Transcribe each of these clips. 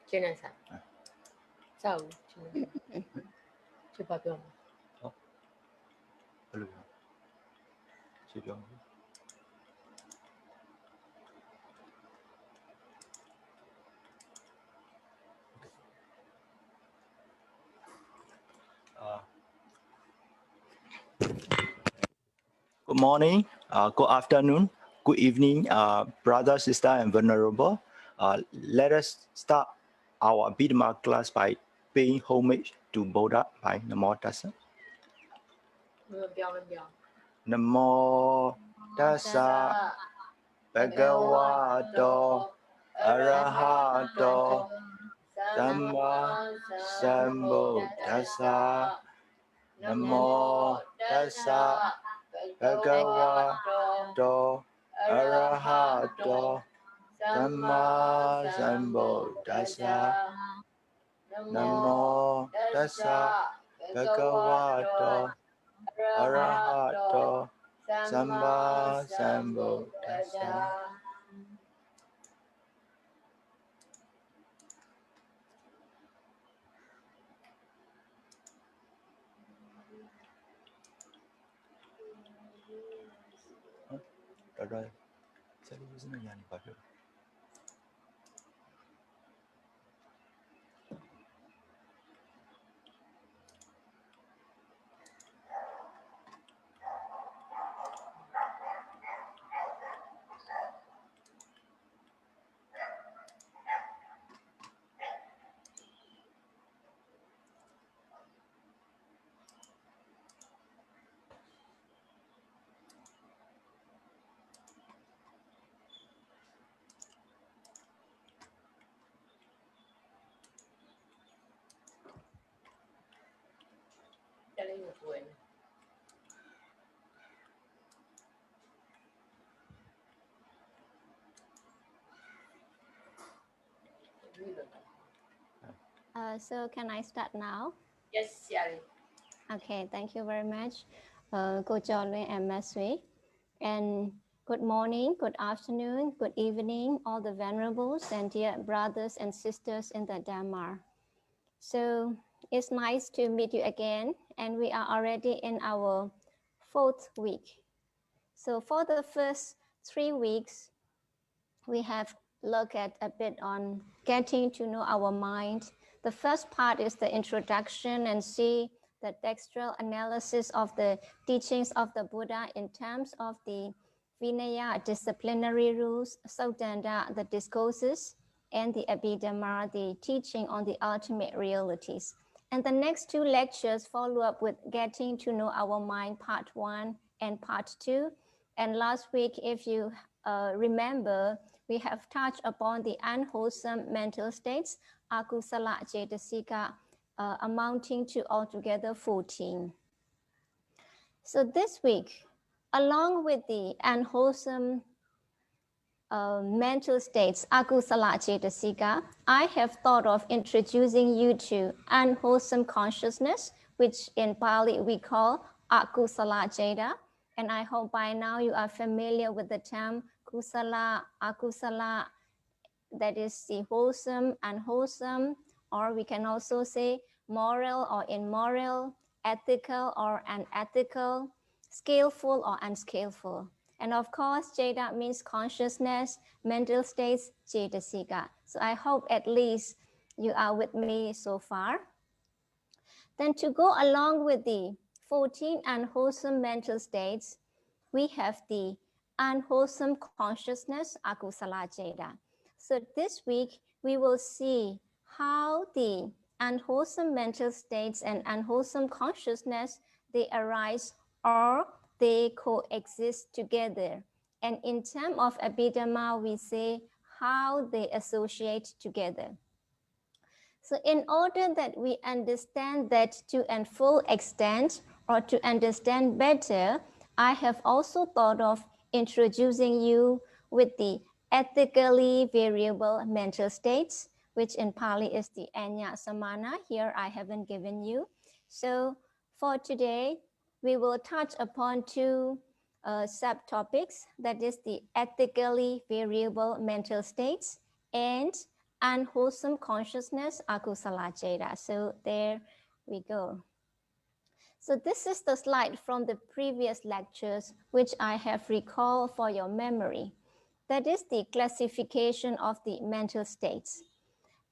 Trên này sao? Sao? Chưa bao giờ. Good morning, good afternoon, good evening, brother, sister, and venerable. Let us start our Abhidhamma class by paying homage to Buddha by Namo Tassa. Namo Tassa Bhagavato Arahato Dhamma Sambuddhassa. Namo Tassa Bhagavato Arahato Dhamma Sambuddhassa. Namo Tassa Bhagavato Arahato Dhamma Sambuddhassa. Rồi, sẽ đi YuzanaNyani vào được. So can I start now? Yes, Sayalay. Okay, thank you very much, Cô John and Masui. And good morning, good afternoon, good evening, all the venerables and dear brothers and sisters in the Dhamma. So it's nice to meet you again, and we are already in our 4th week. So for the first 3 weeks, we have looked at a bit on getting to know our mind. The first part is the introduction and see the textual analysis of the teachings of the Buddha in terms of the Vinaya, disciplinary rules, Sautanda, the discourses, and the Abhidhamma, the teaching on the ultimate realities. And the next 2 lectures follow up with getting to know our mind, part 1 and part 2. And last week, if you remember, we have touched upon the unwholesome mental states, akusala cetasika, amounting to altogether 14. So this week, along with the unwholesome mental states, akusala cetasika, I have thought of introducing you to unwholesome consciousness, which in Pali we call akusala ceta. And I hope by now you are familiar with the term kusala, akusala, that is the wholesome, unwholesome, or we can also say moral or immoral, ethical or unethical, skillful or unskillful. And of course, Jeta means consciousness, mental states, Cetasika. So I hope at least you are with me so far. Then to go along with the 14 unwholesome mental states, we have the unwholesome consciousness, akusala ceta. So this week, we will see how the unwholesome mental states and unwholesome consciousness, they arise or they coexist together. And in terms of Abhidhamma, we say how they associate together. So in order that we understand that to a full extent or to understand better, I have also thought of introducing you with the ethically variable mental states, which in Pali is the Anya Samana. Here I haven't given you. So for today, we will touch upon 2 subtopics, that is the ethically variable mental states and unwholesome consciousness, akusala jeta. So there we go. So this is the slide from the previous lectures, which I have recalled for your memory. That is the classification of the mental states.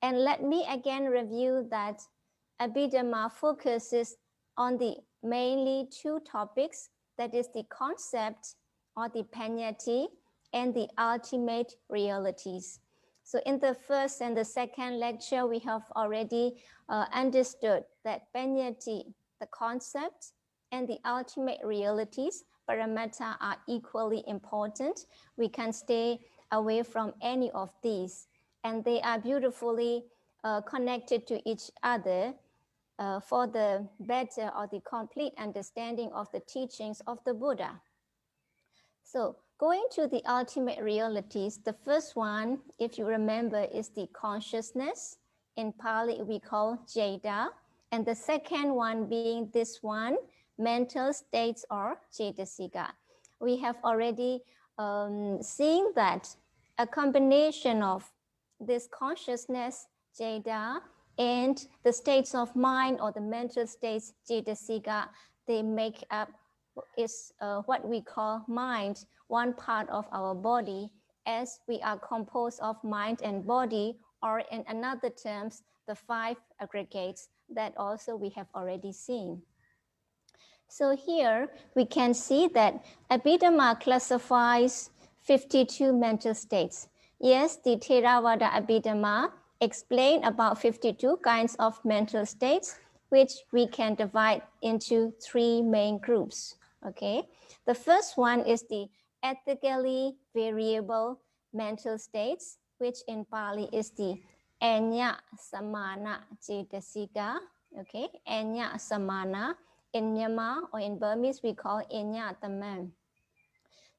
And let me again review that Abhidhamma focuses on the mainly two topics, that is the concept or the panyati and the ultimate realities. So in the first and the second lecture, we have already understood that panyati, the concept, and the ultimate realities, paramata, are equally important. We can stay away from any of these, and they are beautifully connected to each other for the better or the complete understanding of the teachings of the Buddha. So going to the ultimate realities, the first one, if you remember, is the consciousness. In Pali, we call jeta. And the second one being this one, mental states or cetasika. We have already seen that a combination of this consciousness, jeta, and the states of mind or the mental states, cetasika, they make up is what we call mind, one part of our body, as we are composed of mind and body, or in another terms, the 5 aggregates that also we have already seen. So here we can see that Abhidhamma classifies 52 mental states. Yes, the Theravada Abhidhamma explain about 52 kinds of mental states, which we can divide into 3 main groups. Okay, the first one is the ethically variable mental states, which in Pali is the enya samana cetasika. Okay, enya samana. In Myanmar or in Burmese, we call enya taman.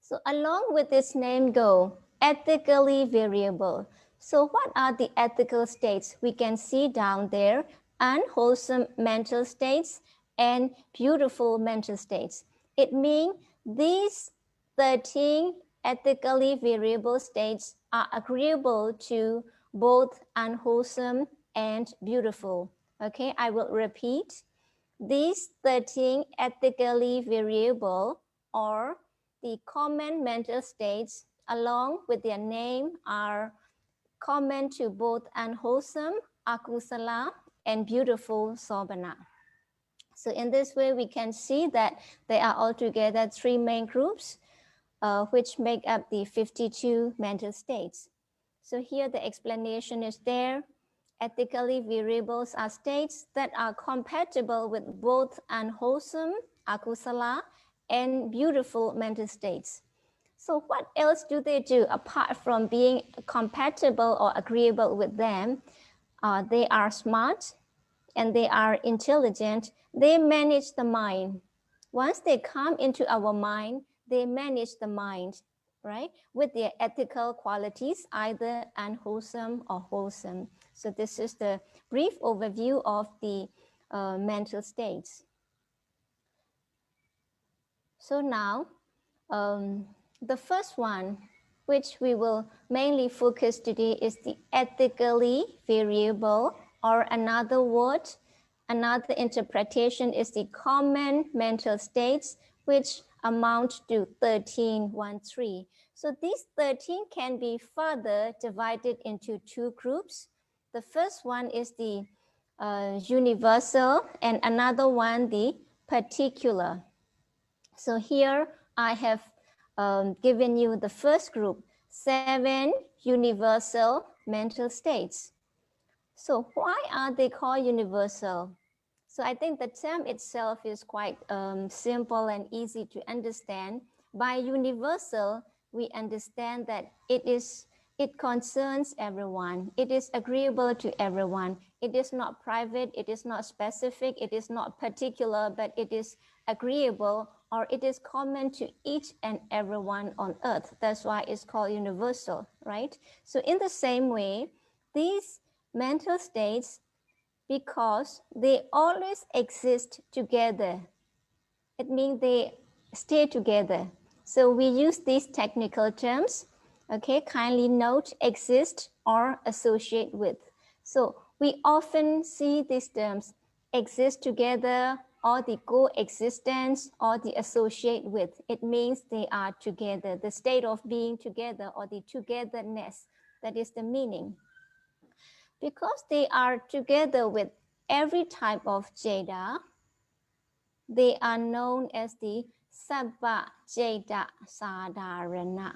So along with this name go, ethically variable. So what are the ethical states? We can see down there, unwholesome mental states and beautiful mental states. It means these 13 ethically variable states are agreeable to both unwholesome and beautiful. Okay, I will repeat. These 13 ethically variable or the common mental states along with their name are common to both unwholesome, akusala, and beautiful sobhana. So in this way, we can see that there are altogether 3 main groups which make up the 52 mental states. So here the explanation is there. Ethically variables are states that are compatible with both unwholesome, akusala, and beautiful mental states. So what else do they do apart from being compatible or agreeable with them? They are smart and they are intelligent. They manage the mind. Once they come into our mind, they manage the mind, right? With their ethical qualities, either unwholesome or wholesome. So this is the brief overview of the mental states. So now, the first one, which we will mainly focus today, is the ethically variable, or another word, another interpretation is the common mental states, which amount to 13. So these 13 can be further divided into 2 groups. The first one is the universal, and another one the particular. So here I have given you the first group, 7 universal mental states. So why are they called universal? So I think the term itself is quite simple and easy to understand. By universal, we understand that it concerns everyone. It is agreeable to everyone. It is not private, it is not specific, it is not particular, but it is agreeable, or it is common to each and everyone on earth. That's why it's called universal, right? So in the same way, these mental states, because they always exist together, it means they stay together. So we use these technical terms. Okay, kindly note exist or associate with. So we often see these terms exist together, or the coexistence, or the associate with. It means they are together, the state of being together, or the togetherness. That is the meaning. Because they are together with every type of jada, they are known as the Sabba Jada Sadharana.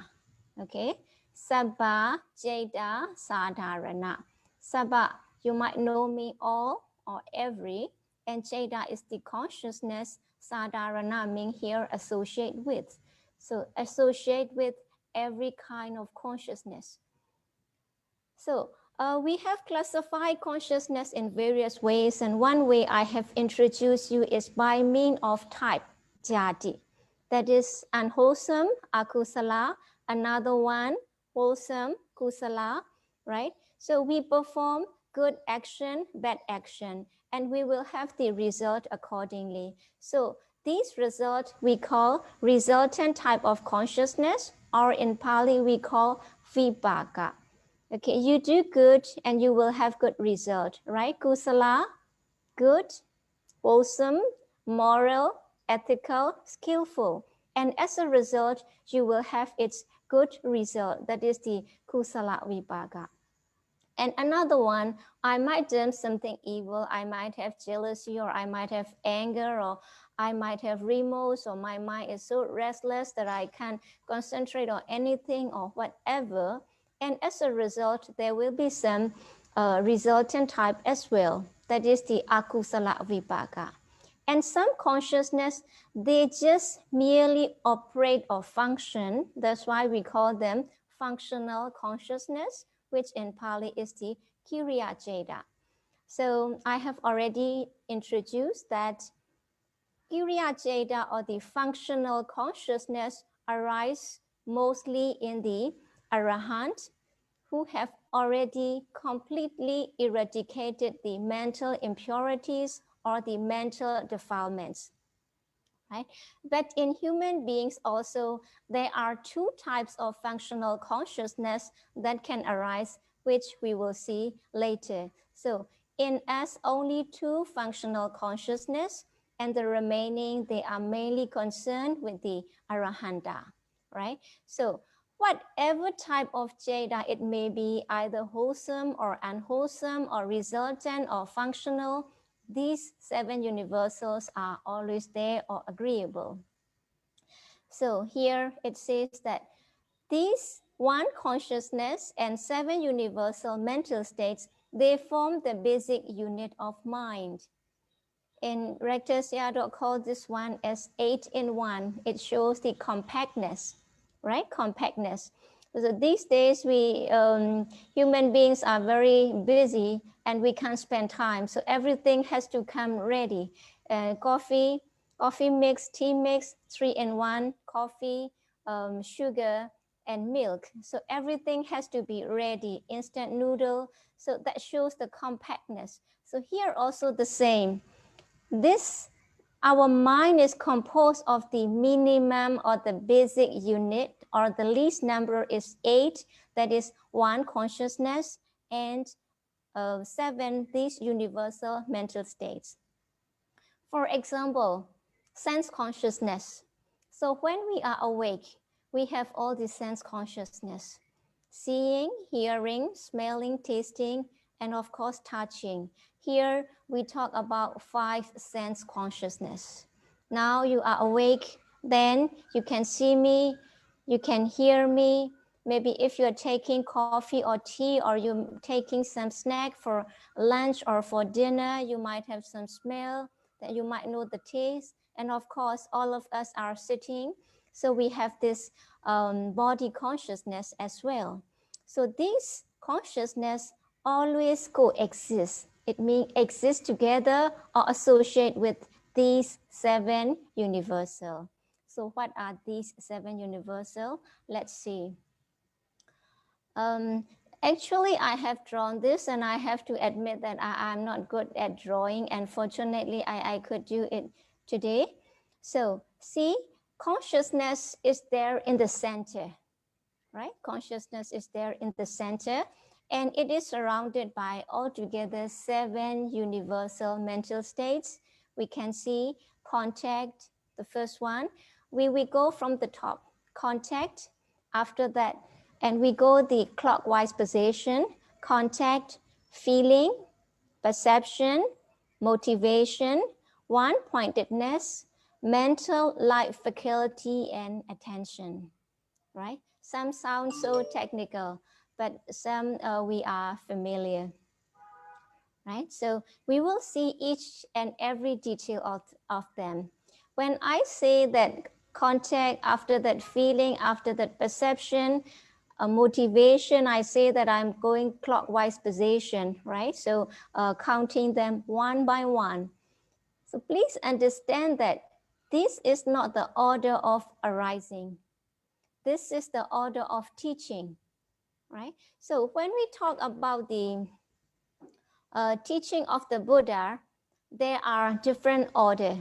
Okay, Sabba Jada Sadharana. Sabba, you might know me all or every, and Jada is the consciousness. Sadharana means here associate with. So associate with every kind of consciousness. So we have classified consciousness in various ways, and one way I have introduced you is by means of type, jati. That is unwholesome, akusala, another one, wholesome, kusala, right? So we perform good action, bad action, and we will have the result accordingly. So these results we call resultant type of consciousness, or in Pali we call vipaka. Okay, you do good and you will have good result, right? Kusala, good, wholesome, moral, ethical, skillful. And as a result, you will have its good result. That is the kusala vipaka. And another one, I might do something evil. I might have jealousy, or I might have anger, or I might have remorse, or my mind is so restless that I can't concentrate on anything or whatever. And as a result, there will be some resultant type as well. That is the akusala vipaka. And some consciousness, they just merely operate or function. That's why we call them functional consciousness, which in Pali is the Kiriya Jada. So I have already introduced that Kiriya Jada, or the functional consciousness, arise mostly in the Arahant, who have already completely eradicated the mental impurities or the mental defilements. Right? But in human beings also, there are two types of functional consciousness that can arise, which we will see later. So in us, only two functional consciousness, and the remaining, they are mainly concerned with the Arahanta, right? So whatever type of jada it may be, either wholesome or unwholesome, or resultant or functional, these seven universals are always there or agreeable. So here it says that these one consciousness and seven universal mental states, they form the basic unit of mind. In Rector Sayadaw called this one as 8 in 1. It shows the compactness, right? Compactness. So these days we human beings are very busy and we can't spend time. So everything has to come ready. Coffee mix, tea mix, 3 in 1, coffee, sugar, and milk. So everything has to be ready. Instant noodle. So that shows the compactness. So here also the same. Our mind is composed of the minimum or the basic unit, or the least number is 8, that is 1 consciousness, and 7 these universal mental states. For example, sense consciousness. So when we are awake, we have all the sense consciousness: seeing, hearing, smelling, tasting, and of course touching. Here we talk about 5 sense consciousness. Now you are awake, then you can see me, you can hear me. Maybe if you're taking coffee or tea, or you're taking some snack for lunch or for dinner, you might have some smell, that you might know the taste. And of course, all of us are sitting, so we have this body consciousness as well. So this consciousness always coexist. It means exist together or associate with these 7 universal. So what are these 7 universal? Let's see. Actually, I have drawn this, and I have to admit that I'm not good at drawing. And fortunately, I could do it today. So see, consciousness is there in the center, right? Consciousness is there in the center, and it is surrounded by altogether 7 universal mental states. We can see contact, the first one. We go from the top, contact, after that, and we go the clockwise position, contact, feeling, perception, motivation, one-pointedness, mental light faculty, and attention, right? Some sound so technical, but some we are familiar, right? So we will see each and every detail of them. When I say that contact, after that feeling, after that perception, motivation, I say that I'm going clockwise position, right? So counting them one by one. So please understand that this is not the order of arising. This is the order of teaching, right? So when we talk about the teaching of the Buddha, there are different order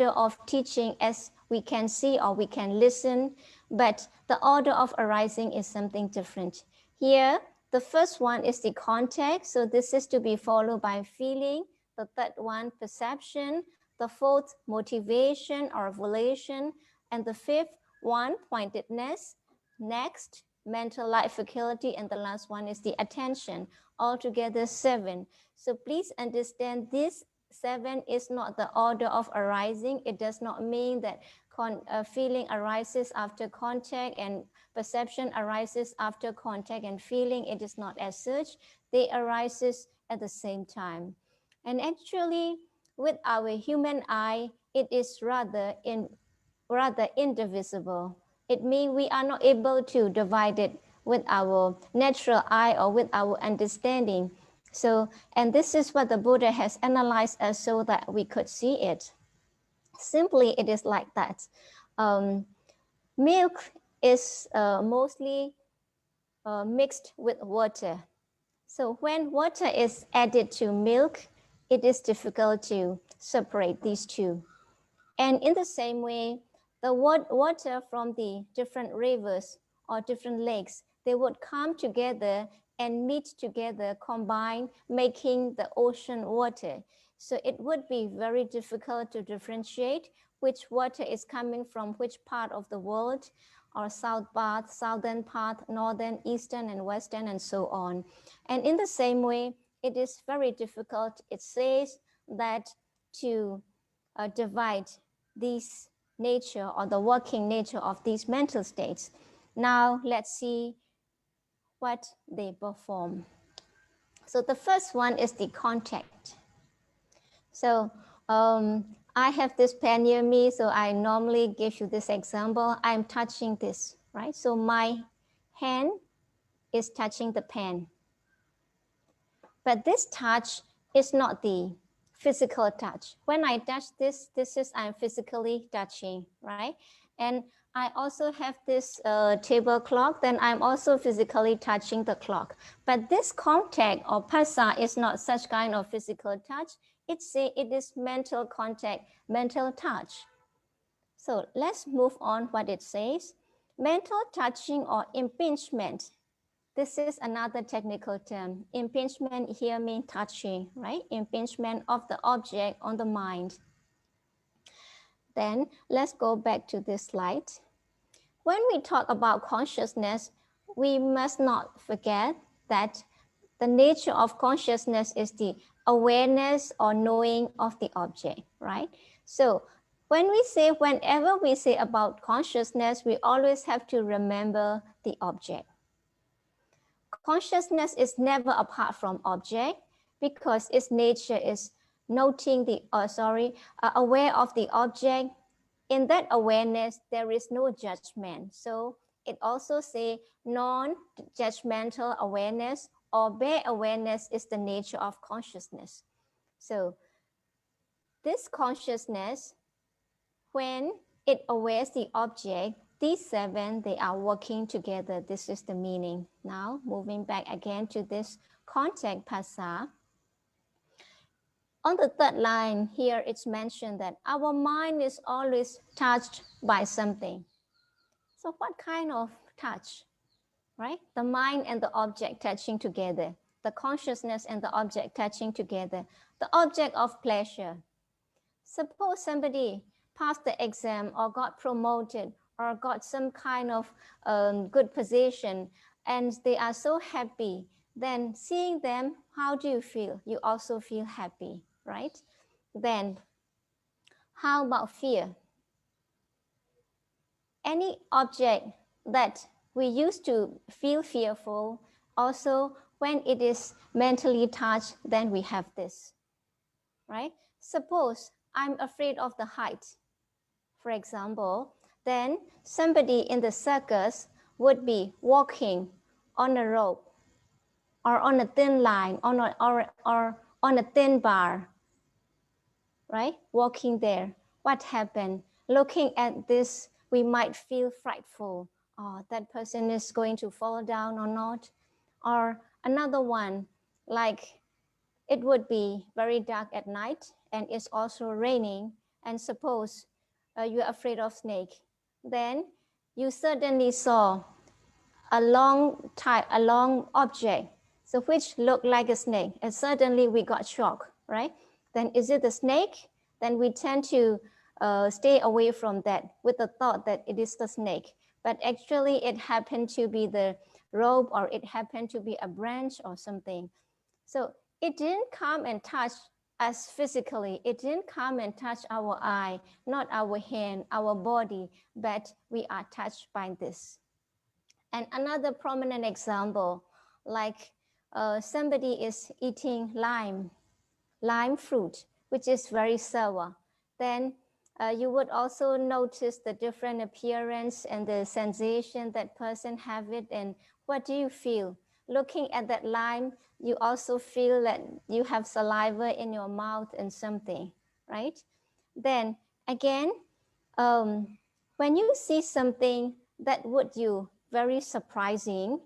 of teaching, as we can see or we can listen, but the order of arising is something different. Here, the first one is the contact, so this is to be followed by feeling. The third one, perception. The fourth, motivation or volition. And the fifth one, pointedness. Next, mental light faculty, and the last one is the attention. Altogether 7. So please understand, this 7 is not the order of arising. It does not mean that feeling arises after contact and perception arises after contact and feeling. It is not as such. They arises at the same time. And actually, with our human eye, it is rather indivisible. It means we are not able to divide it with our natural eye or with our understanding. So, and this is what the Buddha has analyzed us so that we could see it. Simply, it is like that. Milk is mostly mixed with water. So when water is added to milk, it is difficult to separate these two. And in the same way, the water from the different rivers or different lakes, they would come together and meet together, combine, making the ocean water. So it would be very difficult to differentiate which water is coming from which part of the world, or south part, southern part, northern, eastern, and western, and so on. And in the same way, it is very difficult, it says, that to divide this nature or the working nature of these mental states. Now let's see what they perform. So the first one is the contact. So I have this pen near me, so I normally give you this example. I'm touching this, right? So my hand is touching the pen. But this touch is not the physical touch. When I touch this is I'm physically touching, right? And I also have this table clock, then I'm also physically touching the clock. But this contact or phassa is not such kind of physical touch. It is mental contact, mental touch. So let's move on what it says. Mental touching or impingement. This is another technical term. Impingement here means touching, right? Impingement of the object on the mind. Then let's go back to this slide. When we talk about consciousness, we must not forget that the nature of consciousness is the awareness or knowing of the object, right? So whenever we say about consciousness, we always have to remember the object. Consciousness is never apart from object because its nature is noting aware of the object. In that awareness, there is no judgment. So it also says non-judgmental awareness or bare awareness is the nature of consciousness. So this consciousness, when it awares the object, these 7, they are working together. This is the meaning. Now, moving back again to this contact phassa. on the third line here, it's mentioned that our mind is always touched by something. So what kind of touch, right? The mind and the object touching together, the consciousness and the object touching together, the object of pleasure. Suppose somebody passed the exam or got promoted or got some kind of good position and they are so happy, then seeing them, how do you feel? You also feel happy, right? Then how about fear? Any object that we used to feel fearful, also when it is mentally touched, then we have this, right? Suppose I'm afraid of the height, for example, then somebody in the circus would be walking on a rope or on a thin line, or on a thin bar, right? Walking there. What happened? Looking at this, we might feel frightful. Oh, that person is going to fall down or not. Or another one, like it would be very dark at night and it's also raining. And suppose you're afraid of snake. Then you suddenly saw a long object, so which looked like a snake, and suddenly we got shocked, right? Then is it a snake? Then we tend to stay away from that with the thought that it is the snake, but actually it happened to be the rope, or it happened to be a branch or something. So it didn't come and touch us physically. It didn't come and touch our eye, not our hand, our body, but we are touched by this. And another prominent example, like somebody is eating lime fruit, which is very sour. Then you would also notice the different appearance and the sensation that person have it. And what do you feel? Looking at that lime, you also feel that you have saliva in your mouth and something, right? Then again, when you see something that would you very surprising,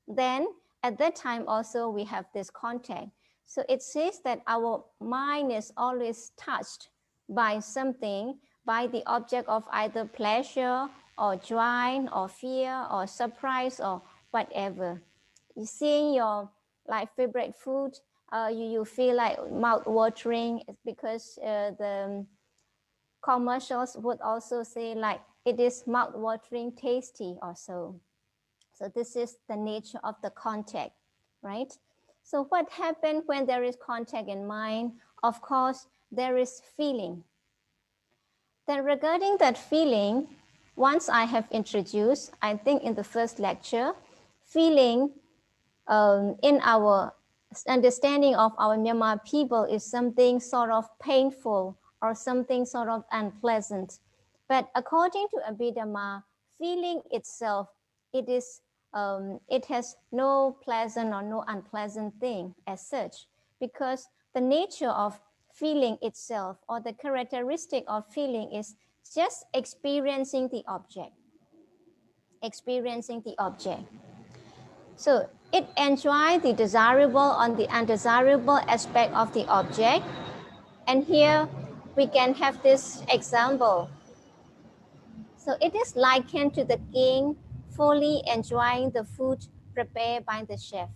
then at that time also we have this contact. So it says that our mind is always touched by something, by the object of either pleasure or joy or fear or surprise or whatever. You seeing your like favorite food, you feel like mouth watering because the commercials would also say like it is mouth watering, tasty or so. So this is the nature of the contact, right? So what happens when there is contact in mind? Of course, there is feeling. Then regarding that feeling, once I have introduced, I think in the first lecture, feeling in our understanding of our Myanmar people is something sort of painful or something sort of unpleasant. But according to Abhidhamma, feeling itself, it has no pleasant or no unpleasant thing as such, because the nature of feeling itself or the characteristic of feeling is just experiencing the object. So it enjoys the desirable and the undesirable aspect of the object. And here we can have this example. So it is likened to the king fully enjoying the food prepared by the chef.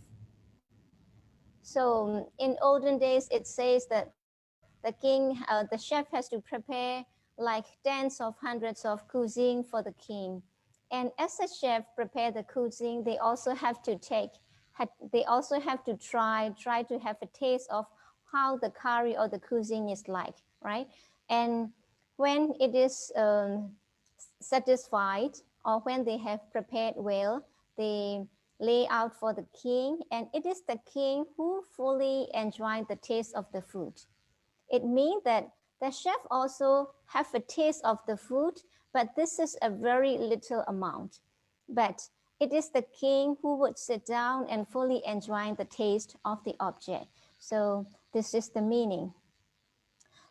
So in olden days, it says that the chef has to prepare like tens of hundreds of cuisine for the king. And as a chef prepare the cuisine, they also have to try to have a taste of how the curry or the cuisine is like, right? And when it is satisfied, or when they have prepared well, they lay out for the king, and it is the king who fully enjoys the taste of the food. It means that the chef also have a taste of the food, but this is a very little amount. But it is the king who would sit down and fully enjoy the taste of the object. So this is the meaning.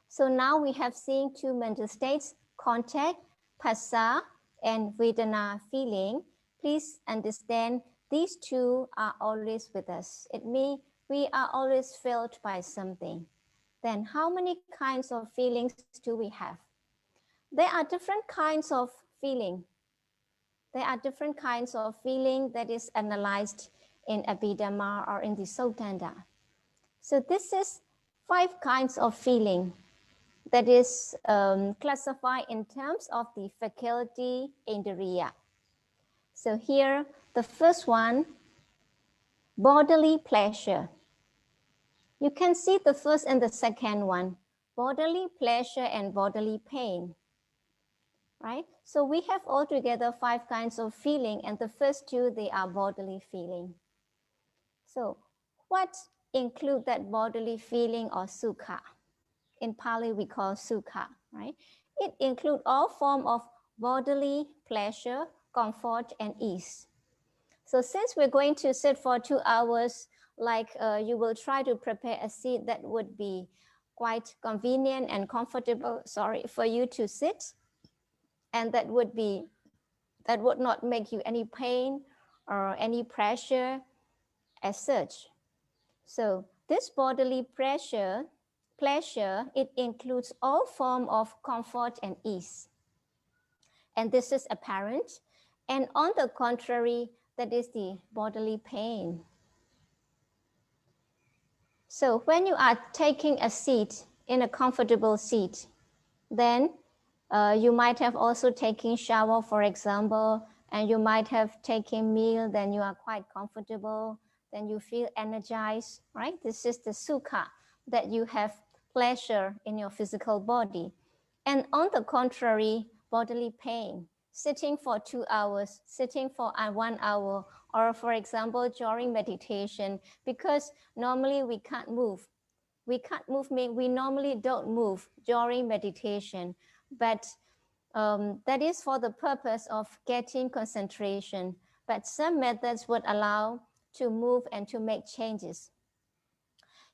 So now we have seen two mental states: contact, phassa, and vedana, feeling. Please understand these two are always with us. It means we are always felt by something. then how many kinds of feelings do we have? There are different kinds of feeling. There are different kinds of feeling that is analyzed in Abhidhamma or in the Sutanta. So this is 5 kinds of feeling that is classified in terms of the faculty indriya. So here, the first one, bodily pleasure. You can see the first and the second one, bodily pleasure and bodily pain, right? So we have altogether 5 kinds of feeling, and the first 2, they are bodily feeling. So what include that bodily feeling or sukha? In Pali, we call sukha, right? It includes all form of bodily pleasure, comfort, and ease. So since we're going to sit for 2 hours, like you will try to prepare a seat that would be quite convenient and comfortable, for you to sit, and that would not make you any pain or any pressure as such. So this bodily pleasure, it includes all form of comfort and ease. And this is apparent. And on the contrary, that is the bodily pain. So when you are taking a seat in a comfortable seat, then you might have also taken shower, for example, and you might have taken meal, then you are quite comfortable, then you feel energized, right? This is the sukha, that you have pleasure in your physical body. And on the contrary, bodily pain, sitting for 2 hours, sitting for 1 hour, or for example, during meditation, because normally we can't move. We can't move, we normally don't move during meditation, but that is for the purpose of getting concentration. But some methods would allow to move and to make changes.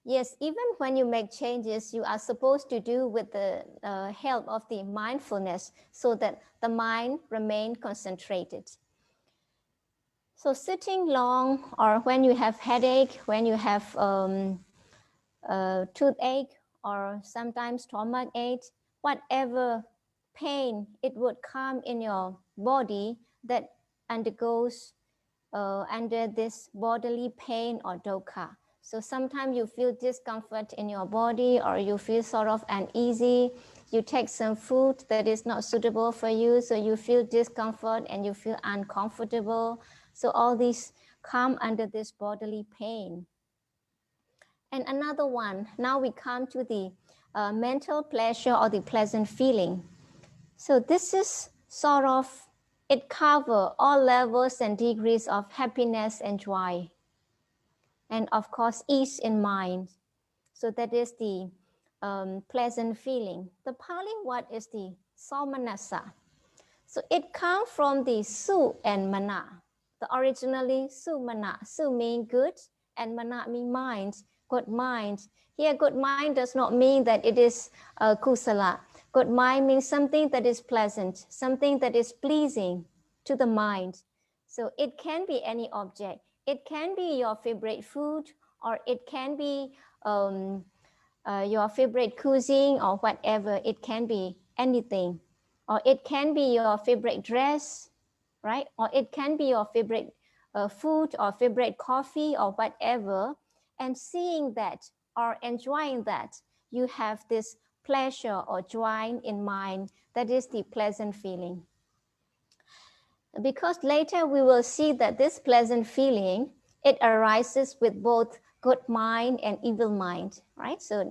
Yes, even when you make changes, you are supposed to do with the help of the mindfulness so that the mind remains concentrated. So sitting long, or when you have headache, when you have toothache, or sometimes stomach ache, whatever pain it would come in your body that undergoes under this bodily pain or dukkha. So sometimes you feel discomfort in your body, or you feel sort of uneasy. You take some food that is not suitable for you, so you feel discomfort and you feel uncomfortable. So all these come under this bodily pain. And another one, now we come to the mental pleasure or the pleasant feeling. So this is sort of, it covers all levels and degrees of happiness and joy. And of course, ease in mind. So that is the pleasant feeling. The Pali word is the somanassa. So it comes from the su and mana. The originally su mana. Su means good and mana means mind, good mind. Here, good mind does not mean that it is kusala. Good mind means something that is pleasant, something that is pleasing to the mind. So it can be any object. It can be your favorite food, or it can be your favorite cuisine, or whatever. It can be anything. Or it can be your favorite dress, right? Or it can be your favorite food or favorite coffee or whatever. And seeing that or enjoying that, you have this pleasure or joy in mind. That is the pleasant feeling. Because later we will see that this pleasant feeling, it arises with both good mind and evil mind, right? So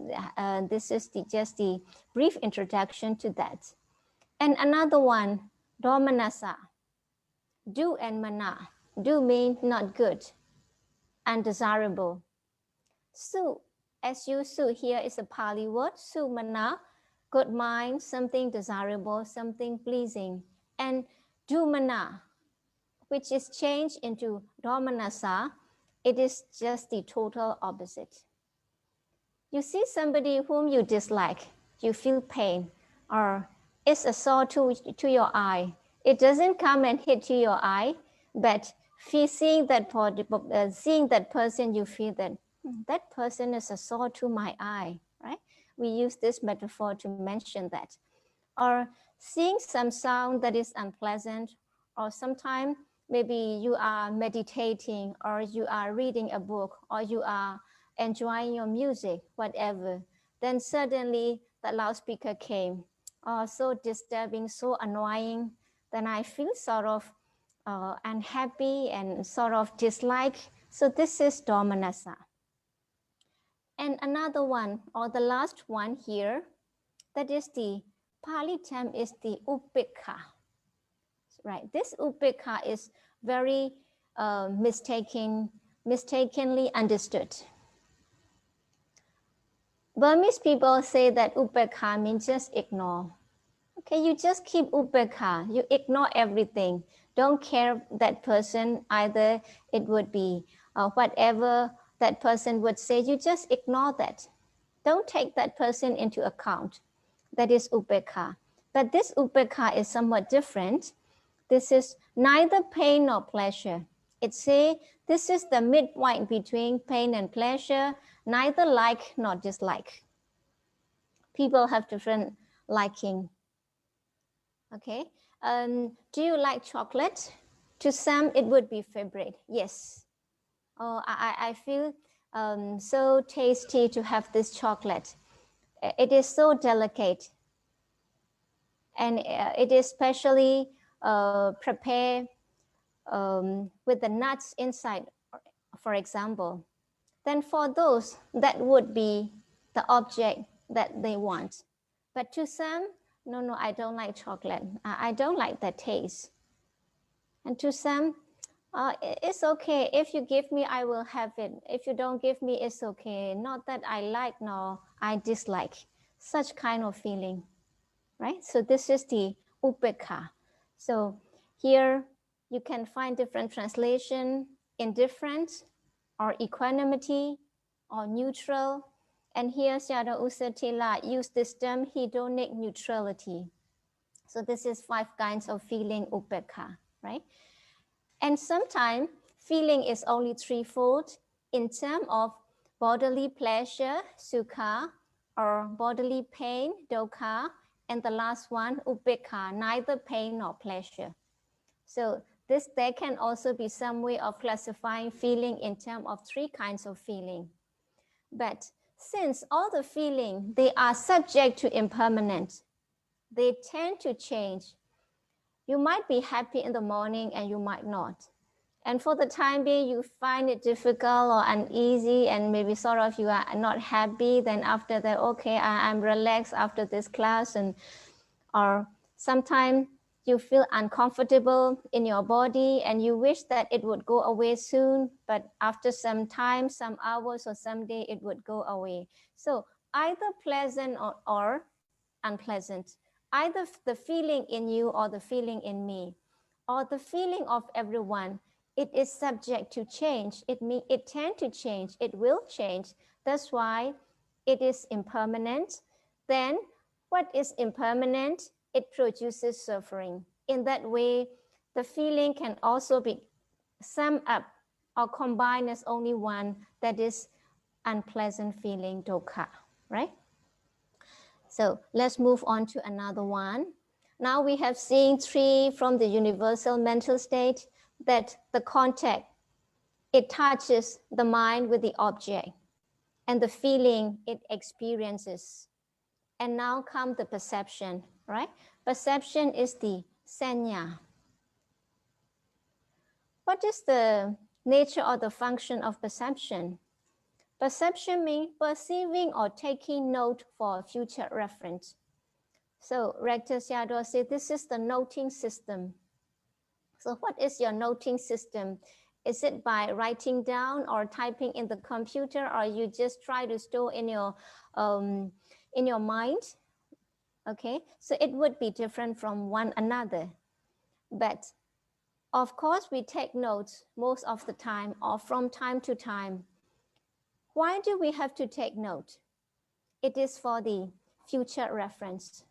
this is just the brief introduction to that. And another one, domanassa, do and mana. Do means not good, undesirable. Su, as you su here is a Pali word, su mana, good mind, something desirable, something pleasing. And dumana, which is changed into domanassa, it is just the total opposite. You see somebody whom you dislike, you feel pain, or it's a sore to your eye. It doesn't come and hit to your eye, but seeing that person, you feel that that person is a sore to my eye, right? We use this metaphor to mention that. Or seeing some sound that is unpleasant, or sometimes maybe you are meditating, or you are reading a book, or you are enjoying your music, whatever. Then suddenly the loudspeaker came. Oh, so disturbing, so annoying. Then I feel sort of unhappy and sort of dislike. So this is domanassa. And another one, or the last one here, that is the Pali term is the upekha. Right, this upekha is very mistakenly understood. Burmese people say that upekha means just ignore. Okay, you just keep upekha, you ignore everything. Don't care that person, either it would be whatever that person would say, you just ignore that. Don't take that person into account. That is upekha. But this upekha is somewhat different. This is neither pain nor pleasure. It says this is the midpoint between pain and pleasure, neither like nor dislike. People have different liking. Okay. Do you like chocolate? To some, it would be favorite. Yes. Oh, I feel so tasty to have this chocolate. It is so delicate. And it is specially prepared with the nuts inside, for example. Then for those, that would be the object that they want. But to some, no, I don't like chocolate. I don't like that taste. And to some, it's okay. If you give me, I will have it. If you don't give me, it's okay. Not that I like nor I dislike. Such kind of feeling, right? So this is the upekha. So here you can find different translation: indifferent, or equanimity, or neutral. And here Sayadaw U Tila used this term hedonic neutrality. So this is 5 kinds of feeling upekha, right? And sometimes feeling is only threefold in terms of bodily pleasure, sukha, or bodily pain, dukkha, and the last one, upekha, neither pain nor pleasure. So there can also be some way of classifying feeling in terms of 3 kinds of feeling. But since all the feeling, they are subject to impermanence, they tend to change. You might be happy in the morning and you might not. And for the time being, you find it difficult or uneasy and maybe sort of you are not happy. Then after that, okay, I'm relaxed after this class. Or sometimes you feel uncomfortable in your body and you wish that it would go away soon, but after some time, some hours or some day, it would go away. So either pleasant or unpleasant, either the feeling in you or the feeling in me, or the feeling of everyone, it is subject to change. It tends to change, it will change. That's why it is impermanent. Then what is impermanent? It produces suffering. In that way, the feeling can also be summed up or combined as only one, that is unpleasant feeling, dukkha, right? So let's move on to another one. Now we have seen 3 from the universal mental state, that the contact, it touches the mind with the object and the feeling it experiences. And now comes the perception, right? Perception is the sanya. What is the nature or the function of perception? Perception means perceiving or taking note for future reference. So Rector Sayadaw said this is the noting system. So what is your noting system? Is it by writing down or typing in the computer, or you just try to store in your mind? Okay, so it would be different from one another. But of course, we take notes most of the time or from time to time. Why do we have to take note? It is for the future reference.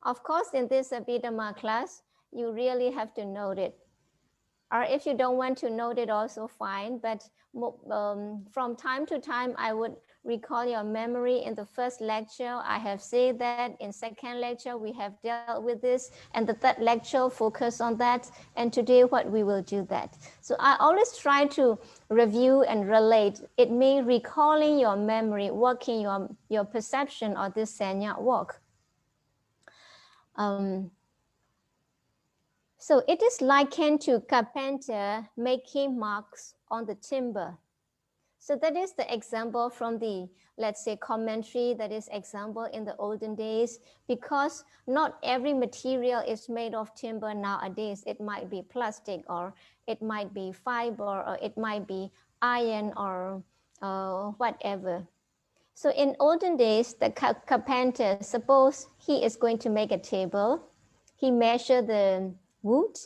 Of course, in this Abhidhamma class, you really have to note it. Or if you don't want to note it, also fine. But from time to time, I would recall your memory. In the first lecture, I have said that. In second lecture, we have dealt with this. And the third lecture, focus on that. And today, what we will do that. So I always try to review and relate. It means recalling your memory, working your perception of this sanya walk. So it is likened to carpenter making marks on the timber. So that is the example from the, let's say, commentary, that is example in the olden days, because not every material is made of timber nowadays. It might be plastic, or it might be fiber, or it might be iron, or whatever. So in olden days, the carpenter, suppose he is going to make a table, he measures the wood,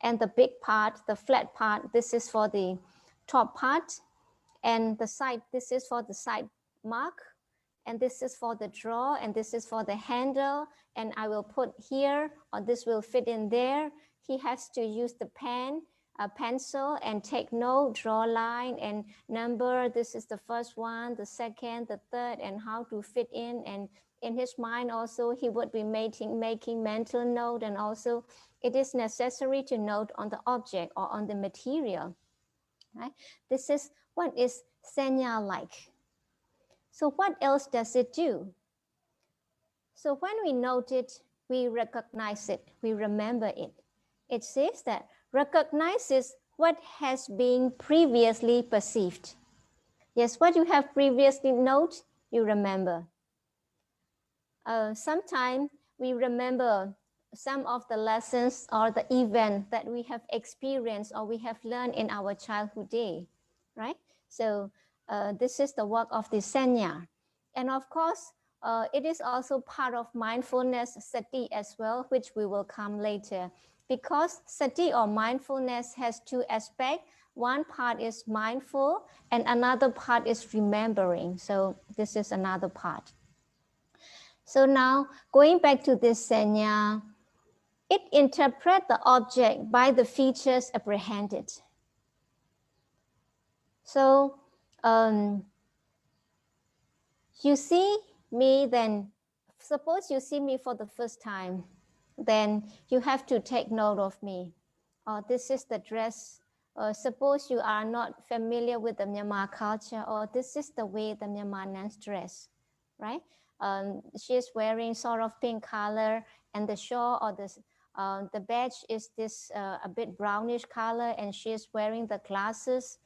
and the big part, the flat part, this is for the top part, and the side, this is for the side mark, and this is for the draw, and this is for the handle, and I will put here, or this will fit in there. He has to use the pen, a pencil, and take note, draw line and number. This is the first one, the second, the third, and how to fit in. And in his mind also, he would be making mental note, and also it is necessary to note on the object or on the material. Right? This is what is sanya like. So what else does it do? So when we note it, we recognize it, we remember it. It says that recognizes what has been previously perceived. Yes, what you have previously noted, you remember. Sometimes we remember some of the lessons or the event that we have experienced or we have learned in our childhood day, right? So this is the work of the sanya. And of course, it is also part of mindfulness, sati as well, which we will come later. Because sati or mindfulness has two aspects. One part is mindful and another part is remembering. So this is another part. So now going back to this sanya, it interprets the object by the features apprehended. So you see me, then suppose you see me for the first time, then you have to take note of me. This is the dress. Suppose you are not familiar with the Myanmar culture, or this is the way the Myanmar nuns dress, right? She is wearing sort of pink color, and the shawl or the badge is this a bit brownish color, and she is wearing the glasses,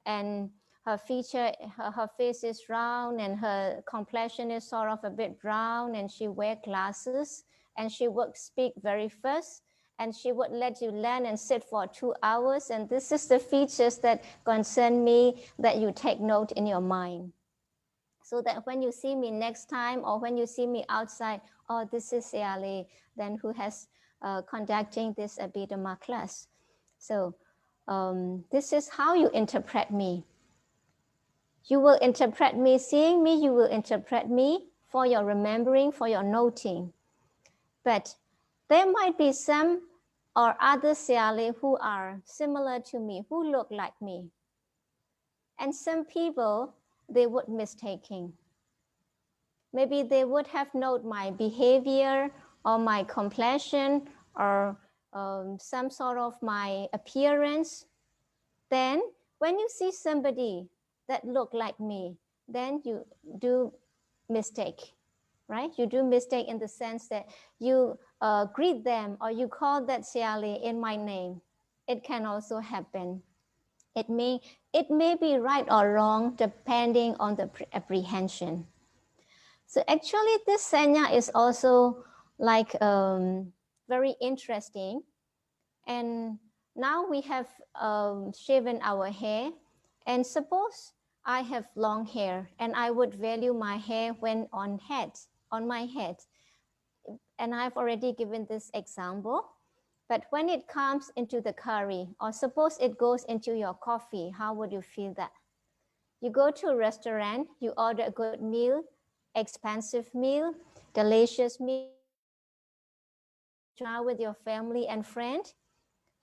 and her feature, her face is round, and her complexion is sort of a bit brown, and she wears glasses, and she would speak very fast, and she would let you learn and sit for 2 hours, and this is the features that concern me that you take note in your mind. So that when you see me next time, or when you see me outside, oh, this is Sayalay, then who has conducting this Abhidhamma class. So this is how you interpret me. You will interpret me, seeing me, you will interpret me for your remembering, for your noting. But there might be some or other Sayalay who are similar to me, who look like me. And some people, they would mistaking. Maybe they would have noted my behavior or my complexion or some sort of my appearance. Then when you see somebody that look like me, then you do mistake, right? You do mistake in the sense that you greet them or you call that Sayalay in my name. It can also happen. It may be right or wrong depending on the apprehension. So actually this sanya is also like very interesting. And now we have shaven our hair, and suppose I have long hair and I would value my hair when on my head. And I've already given this example. But when it comes into the curry, or suppose it goes into your coffee, how would you feel that? You go to a restaurant, you order a good meal, expensive meal, delicious meal, with your family and friend,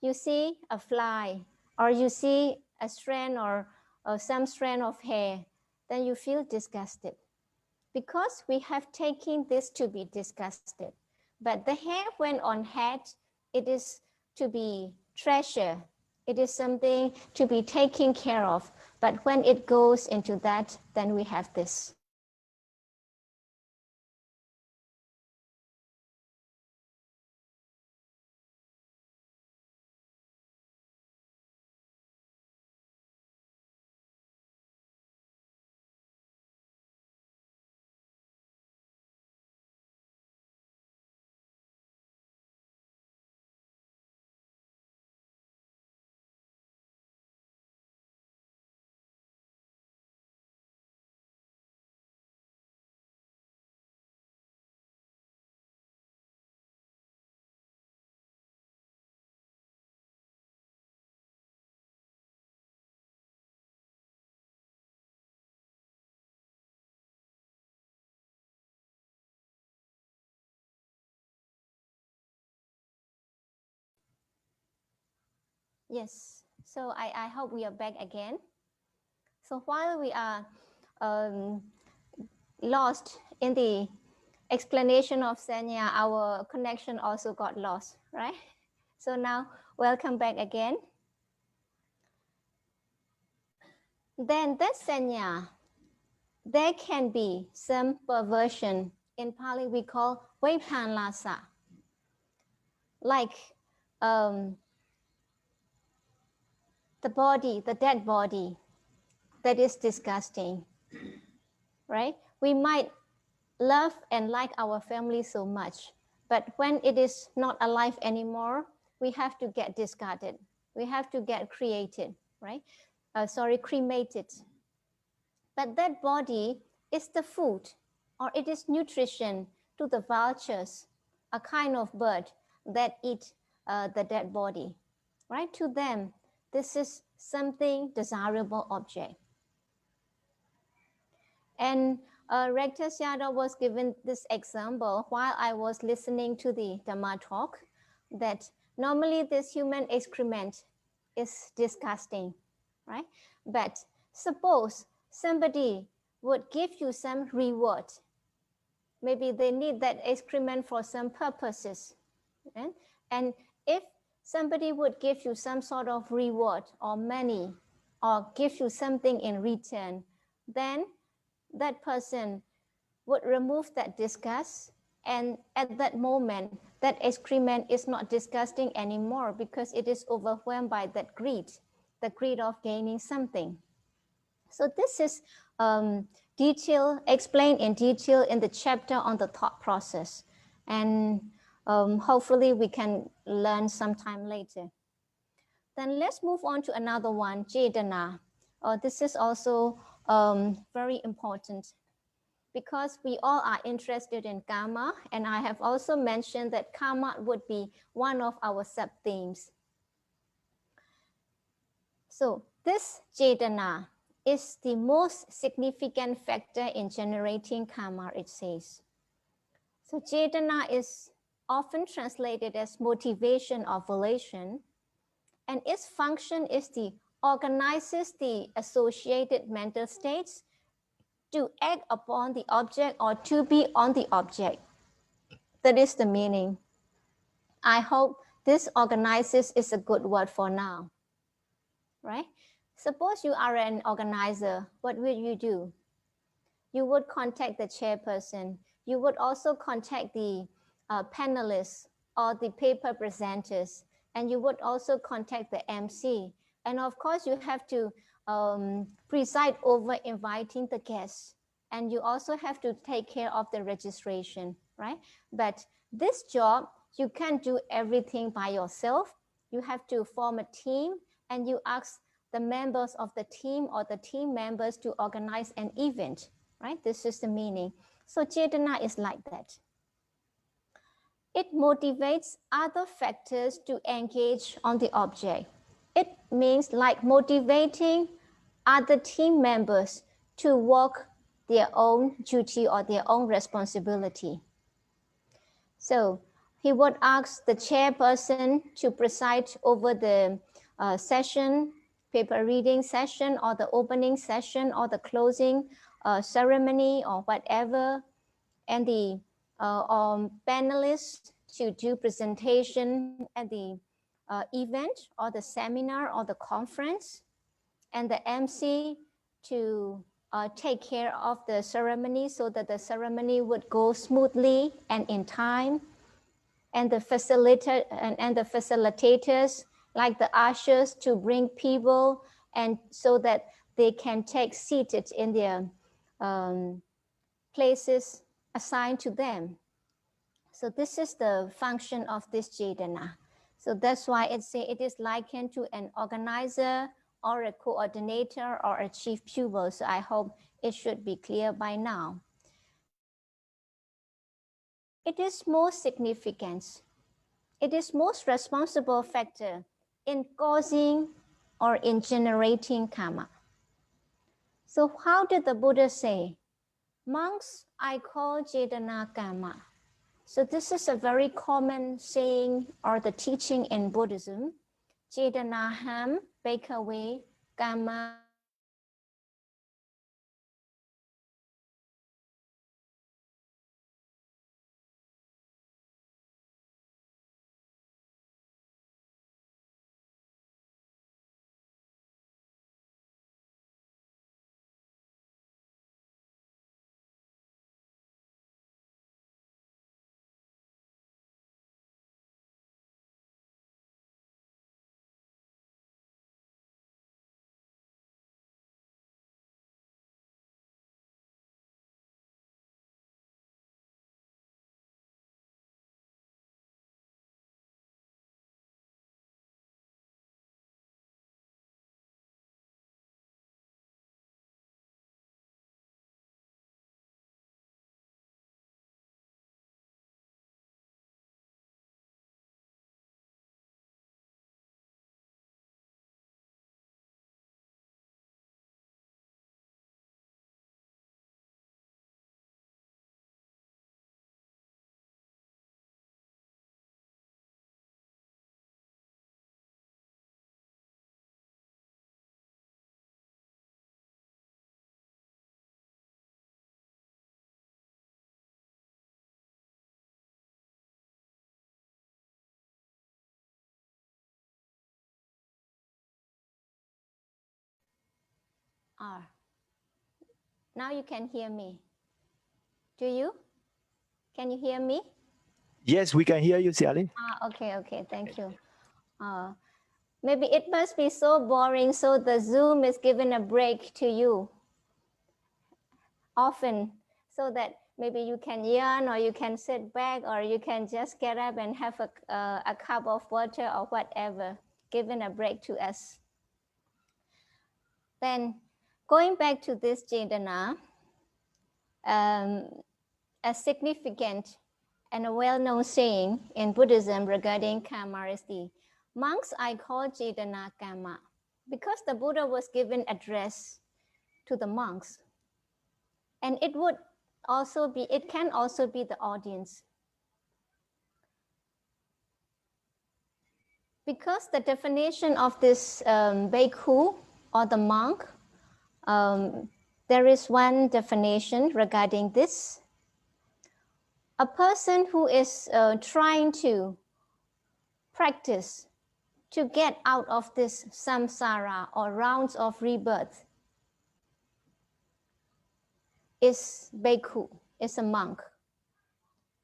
you see a fly, or you see a strand or some strand of hair, then you feel disgusted. Because we have taken this to be disgusted. But the hair when on head, it is to be treasured. It is something to be taken care of. But when it goes into that, then we have this. Yes, so I hope we are back again. So while we are lost in the explanation of Sanya, our connection also got lost, right? So now, welcome back again. Then that Sanya, there can be some perversion. In Pali, we call Vipassana. Like the body, the dead body, that is disgusting, right? We might love and like our family so much, but when it is not alive anymore, we have to get discarded. We have to get created, right? Cremated. But that body is the food, or it is nutrition to the vultures, a kind of bird that eat the dead body, right? To them, this is something desirable object. And Rector Yadav was given this example while I was listening to the Dhamma talk, that normally this human excrement is disgusting, right? But suppose somebody would give you some reward. Maybe they need that excrement for some purposes. Right? And if somebody would give you some sort of reward or money or give you something in return, then that person would remove that disgust, and at that moment that excrement is not disgusting anymore because it is overwhelmed by that greed, the greed of gaining something. So this is explained in detail in the chapter on the thought process, and hopefully we can learn sometime later. Then let's move on to another one, Cetana. This is also very important, because we all are interested in karma, and I have also mentioned that karma would be one of our sub-themes. So this Cetana is the most significant factor in generating karma, it says. So Cetana is often translated as motivation or volition, and its function is to organizes the associated mental states to act upon the object or to be on the object. That is the meaning. I hope this organizes is a good word for now, right? Suppose you are an organizer, what will you do? You would contact the chairperson. You would also contact the panelists or the paper presenters, and you would also contact the MC. And of course, you have to preside over inviting the guests. And you also have to take care of the registration, right? But this job, you can't do everything by yourself. You have to form a team, and you ask the members of the team or the team members to organize an event, right? This is the meaning. So Cetana is like that. It motivates other factors to engage on the object. It means like motivating other team members to work their own duty or their own responsibility. So he would ask the chairperson to preside over the session, paper reading session or the opening session or the closing ceremony or whatever, and the panelists to do presentation at the event or the seminar or the conference, and the MC to take care of the ceremony so that the ceremony would go smoothly and in time, and the facilitators like the ushers to bring people and so that they can take seated in their places assigned to them. So this is the function of this Cetana. So that's why it is likened to an organizer or a coordinator or a chief pupil. So I hope it should be clear by now. It is most significant. It is most responsible factor in causing or in generating karma. So how did the Buddha say? Monks, I call Cetana karma. So this is a very common saying or the teaching in Buddhism. Cetanaham bhikkhave karma. Now you can hear me. Do you? Can you hear me? Yes, we can hear you, Sayalay. Okay, thank you. Maybe it must be so boring, so the Zoom is giving a break to you often, so that maybe you can yawn or you can sit back or you can just get up and have a cup of water or whatever, giving a break to us. Then going back to this Cetana, a significant and a well-known saying in Buddhism regarding karma is the monks I call Cetana karma, because the Buddha was given address to the monks, and it can also be the audience, because the definition of this bhikkhu or the monk, there is one definition regarding this. A person who is trying to practice to get out of this samsara or rounds of rebirth is bhikkhu, is a monk.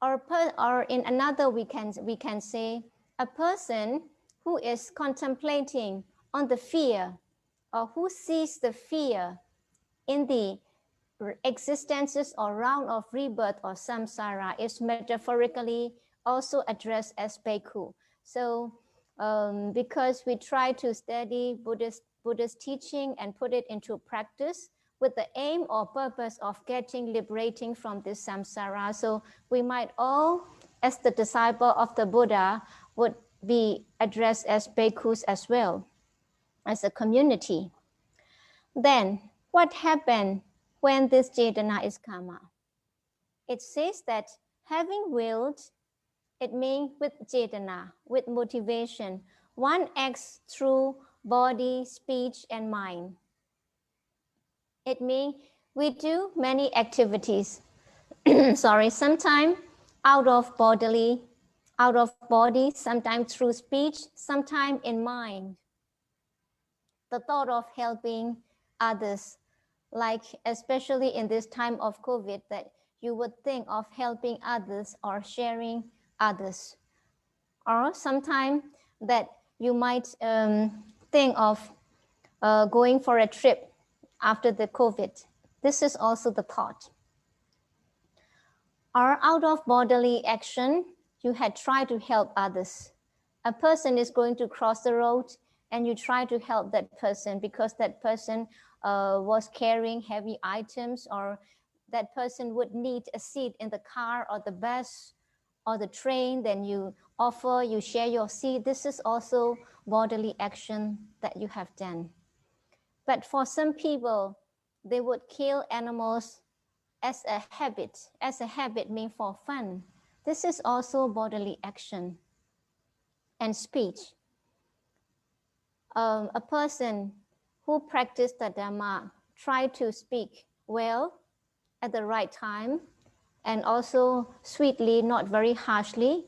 Or in another we can say a person who is contemplating on the fear, or who sees the fear in the existences or round of rebirth or samsara is metaphorically also addressed as bhikkhu. So because we try to study Buddhist teaching and put it into practice with the aim or purpose of liberating from this samsara, so we might all, as the disciple of the Buddha, would be addressed as bhikkhus as well, as a community. Then what happened when this Cetana is karma? It says that having willed, it means with Cetana, with motivation, one acts through body, speech, and mind. It means we do many activities. Sorry, sometimes out of body, sometimes through speech, sometimes in mind. The thought of helping others, like especially in this time of COVID, that you would think of helping others or sharing others. Or sometimes that you might think of going for a trip after the COVID. This is also the thought. Or out of bodily action, you had tried to help others. A person is going to cross the road and you try to help that person because that person was carrying heavy items, or that person would need a seat in the car or the bus or the train, then you offer, you share your seat. This is also bodily action that you have done. But for some people, they would kill animals as a habit means for fun. This is also bodily action. And speech. A person who practiced the Dhamma try to speak well at the right time and also sweetly, not very harshly.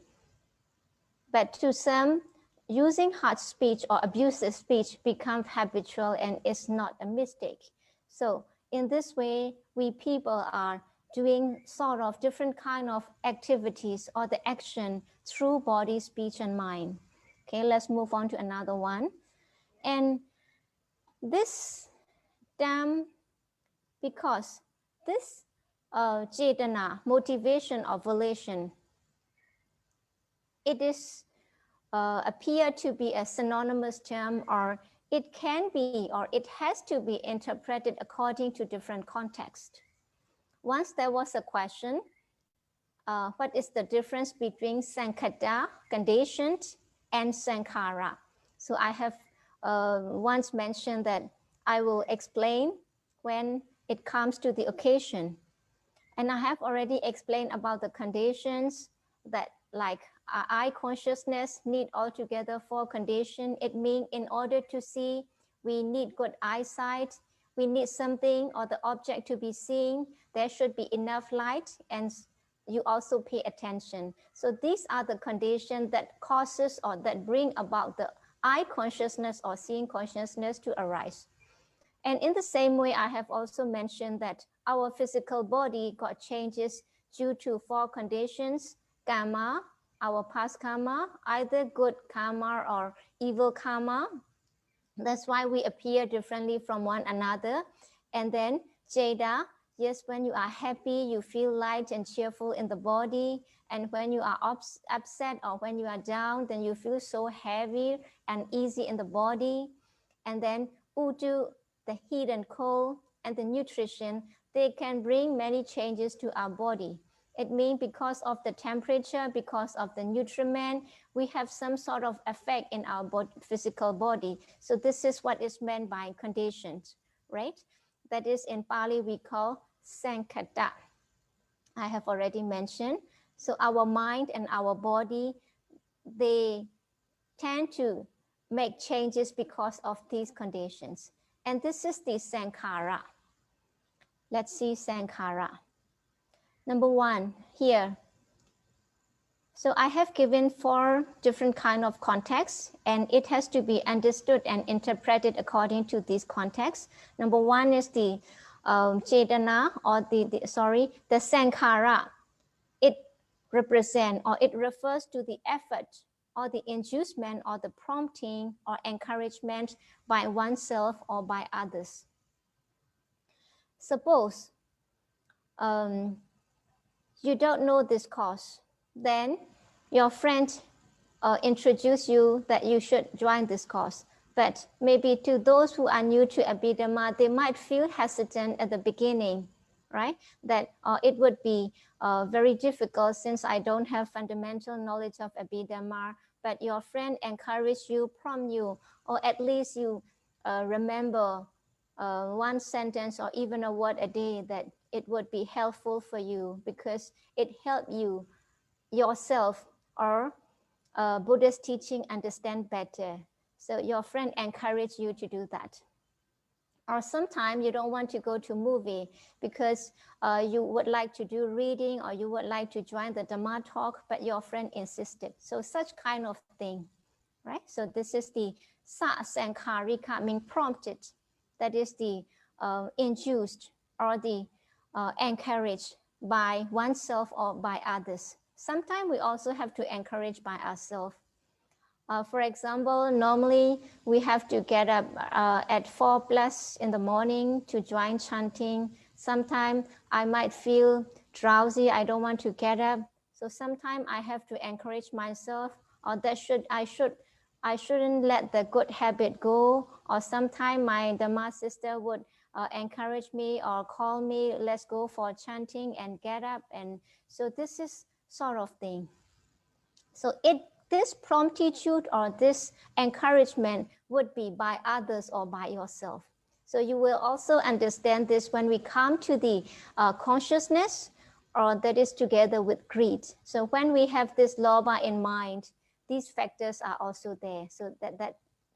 But to some, using harsh speech or abusive speech becomes habitual and is not a mistake. So in this way, we people are doing sort of different kind of activities or the action through body, speech, and mind. Okay, let's move on to another one. And this because this cetana, motivation or volition, it is appear to be a synonymous term, or it can be, or it has to be interpreted according to different context. Once there was a question, what is the difference between sankhata, conditioned, and sankhara? So I have once mentioned that I will explain when it comes to the occasion. And I have already explained about the conditions that, like eye consciousness need altogether 4 conditions. It means in order to see, we need good eyesight. We need something or the object to be seen. There should be enough light, and you also pay attention. So these are the conditions that causes or that bring about the eye consciousness or seeing consciousness to arise. And in the same way, I have also mentioned that our physical body got changes due to 4 conditions: karma, our past karma, either good karma or evil karma. That's why we appear differently from one another. And then jada, yes, when you are happy, you feel light and cheerful in the body. And when you are upset or when you are down, then you feel so heavy and easy in the body. And then udu, the heat and cold, and the nutrition, they can bring many changes to our body. It means because of the temperature, because of the nutriment, we have some sort of effect in our physical body. So this is what is meant by conditions, right? That is in Pali we call sankhata. I have already mentioned. So our mind and our body, they tend to make changes because of these conditions. And this is the sankhara. Let's see sankhara. Number 1 here. So I have given 4 different kind of contexts, and it has to be understood and interpreted according to these contexts. Number 1 is the cetana, or the sankhara. It represents, or it refers to the effort or the inducement or the prompting or encouragement by oneself or by others. Suppose you don't know this course, then your friend introduce you that you should join this course. But maybe to those who are new to Abhidhamma, they might feel hesitant at the beginning, right? That it would be very difficult since I don't have fundamental knowledge of Abhidhamma, but your friend encourage you, prompt you, or at least you remember 1 sentence or even a word a day, that it would be helpful for you because it helps you yourself or Buddha's teaching understand better. So your friend encourage you to do that. Or sometimes you don't want to go to movie because you would like to do reading or you would like to join the Dhamma talk, but your friend insisted. So such kind of thing, right? So this is the sa sankharika, mean prompted. That is the induced or the encouraged by oneself or by others. Sometimes we also have to encourage by ourselves. For example, normally we have to get up at 4+ in the morning to join chanting. Sometimes I might feel drowsy, I don't want to get up. So sometimes I have to encourage myself, or that I shouldn't let the good habit go. Or sometimes my Dhamma sister would encourage me or call me, let's go for chanting and get up. And so this is sort of thing. So this promptitude or this encouragement would be by others or by yourself. So you will also understand this when we come to the consciousness, or that is together with greed. So when we have this lobha in mind, these factors are also there. So that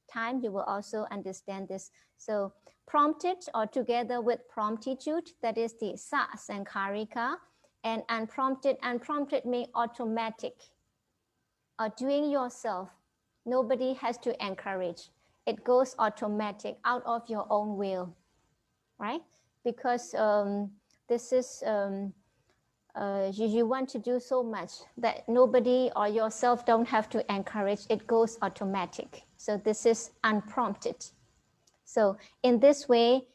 time you will also understand this. So prompted or together with promptitude, that is the sa sankharika, and unprompted means automatic. Doing yourself, nobody has to encourage. It goes automatic out of your own will, right? Because this is, you want to do so much that nobody or yourself don't have to encourage. It goes automatic. So this is unprompted. So in this way,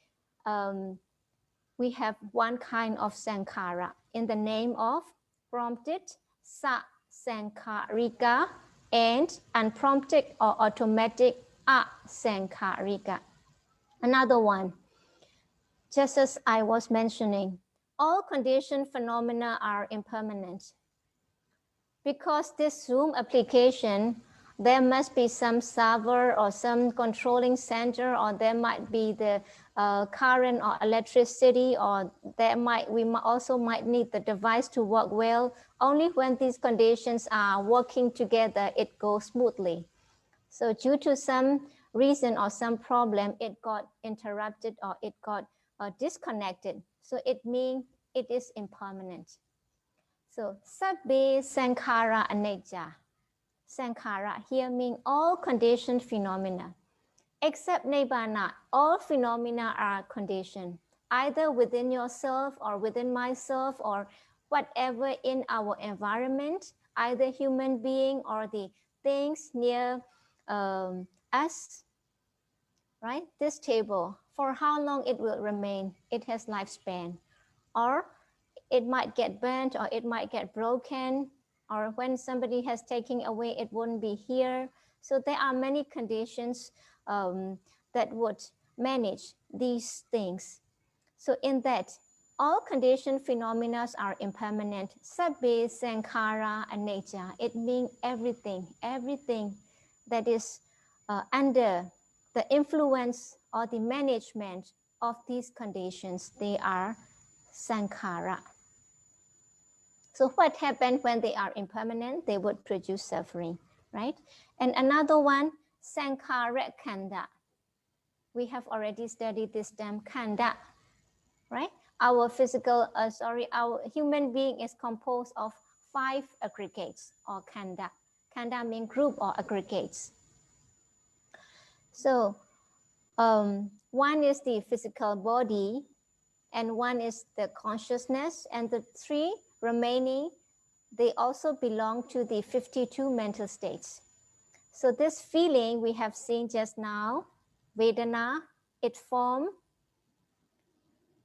we have one kind of sankhara in the name of prompted, sa sankharika, and unprompted or automatic asankharika. Another one, just as I was mentioning, all conditioned phenomena are impermanent. Because this Zoom application, there must be some server or some controlling center, or there might be the current or electricity, or we also might need the device to work well. Only when these conditions are working together, it goes smoothly. So due to some reason or some problem, it got interrupted or it got disconnected. So it means it is impermanent. So sabbe sankhara anicca. Sankhara here means all conditioned phenomena. Except nibbana, all phenomena are conditioned, either within yourself or within myself or whatever in our environment, either human being or the things near us, right? This table, for how long it will remain? It has lifespan, or it might get burnt, or it might get broken, or when somebody has taken away, it won't be here. So there are many conditions that would manage these things. So in that, all conditioned phenomena are impermanent. Sabbe sankhara anicca. It means everything that is under the influence or the management of these conditions, they are sankhara. So what happens when they are impermanent? They would produce suffering, right? And another one, sankhara khanda. We have already studied this term, khanda, right? Our human being is composed of 5 aggregates or khanda. Khanda means group or aggregates. So one is the physical body, and one is the consciousness, and the 3 remaining, they also belong to the 52 mental states. So this feeling we have seen just now, Vedana, it forms,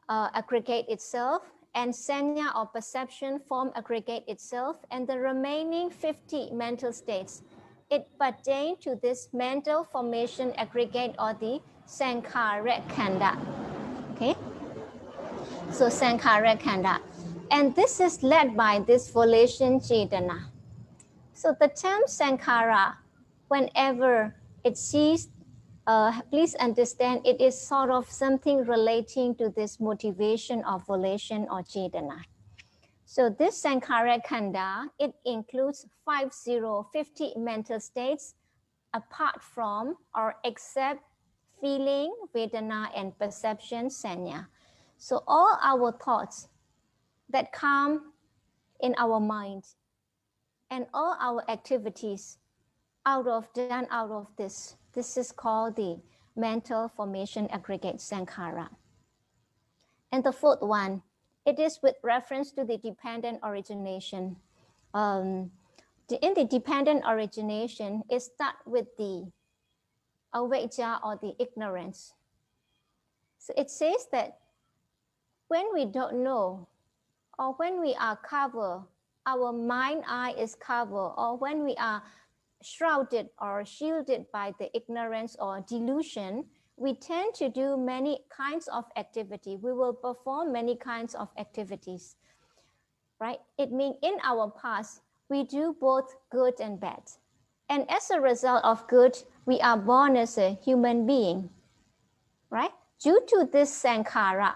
aggregate itself, and Sanya or perception form, aggregate itself, and the remaining 50 mental states, it pertains to this mental formation aggregate or the Sankhara Khanda. Okay? So Sankhara Khanda. And this is led by this volition Cetana. So the term Sankhara, whenever it sees, please understand it is sort of something relating to this motivation of volition or Cetana. So this Sankhara Khanda, it includes 50 mental states apart from or except feeling, vedana, and perception, sanya. So all our thoughts that come in our mind and all our activities done out of this is called the mental formation aggregate sankhara. And the fourth one, it is with reference to the dependent origination. In the dependent origination, it starts with the avijja or the ignorance. So it says that when we don't know, or when we are covered, our mind eye is covered, or when we are shrouded or shielded by the ignorance or delusion, we tend to do many kinds of activity. We will perform many kinds of activities, right? It means in our past, we do both good and bad. And as a result of good, we are born as a human being, right? Due to this sankhara,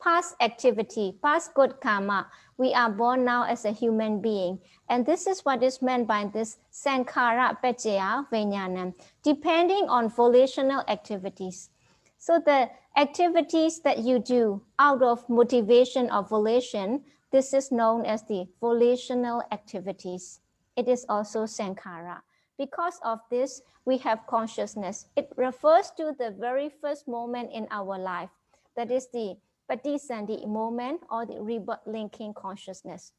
past activity, past good karma, we are born now as a human being. And this is what is meant by this sankhara paccaya vijnanam, depending on volitional activities. So the activities that you do out of motivation or volition, this is known as the volitional activities. It is also sankhara. Because of this, we have consciousness. It refers to the very first moment in our life. That is the patisandhi moment or the rebirth linking consciousness.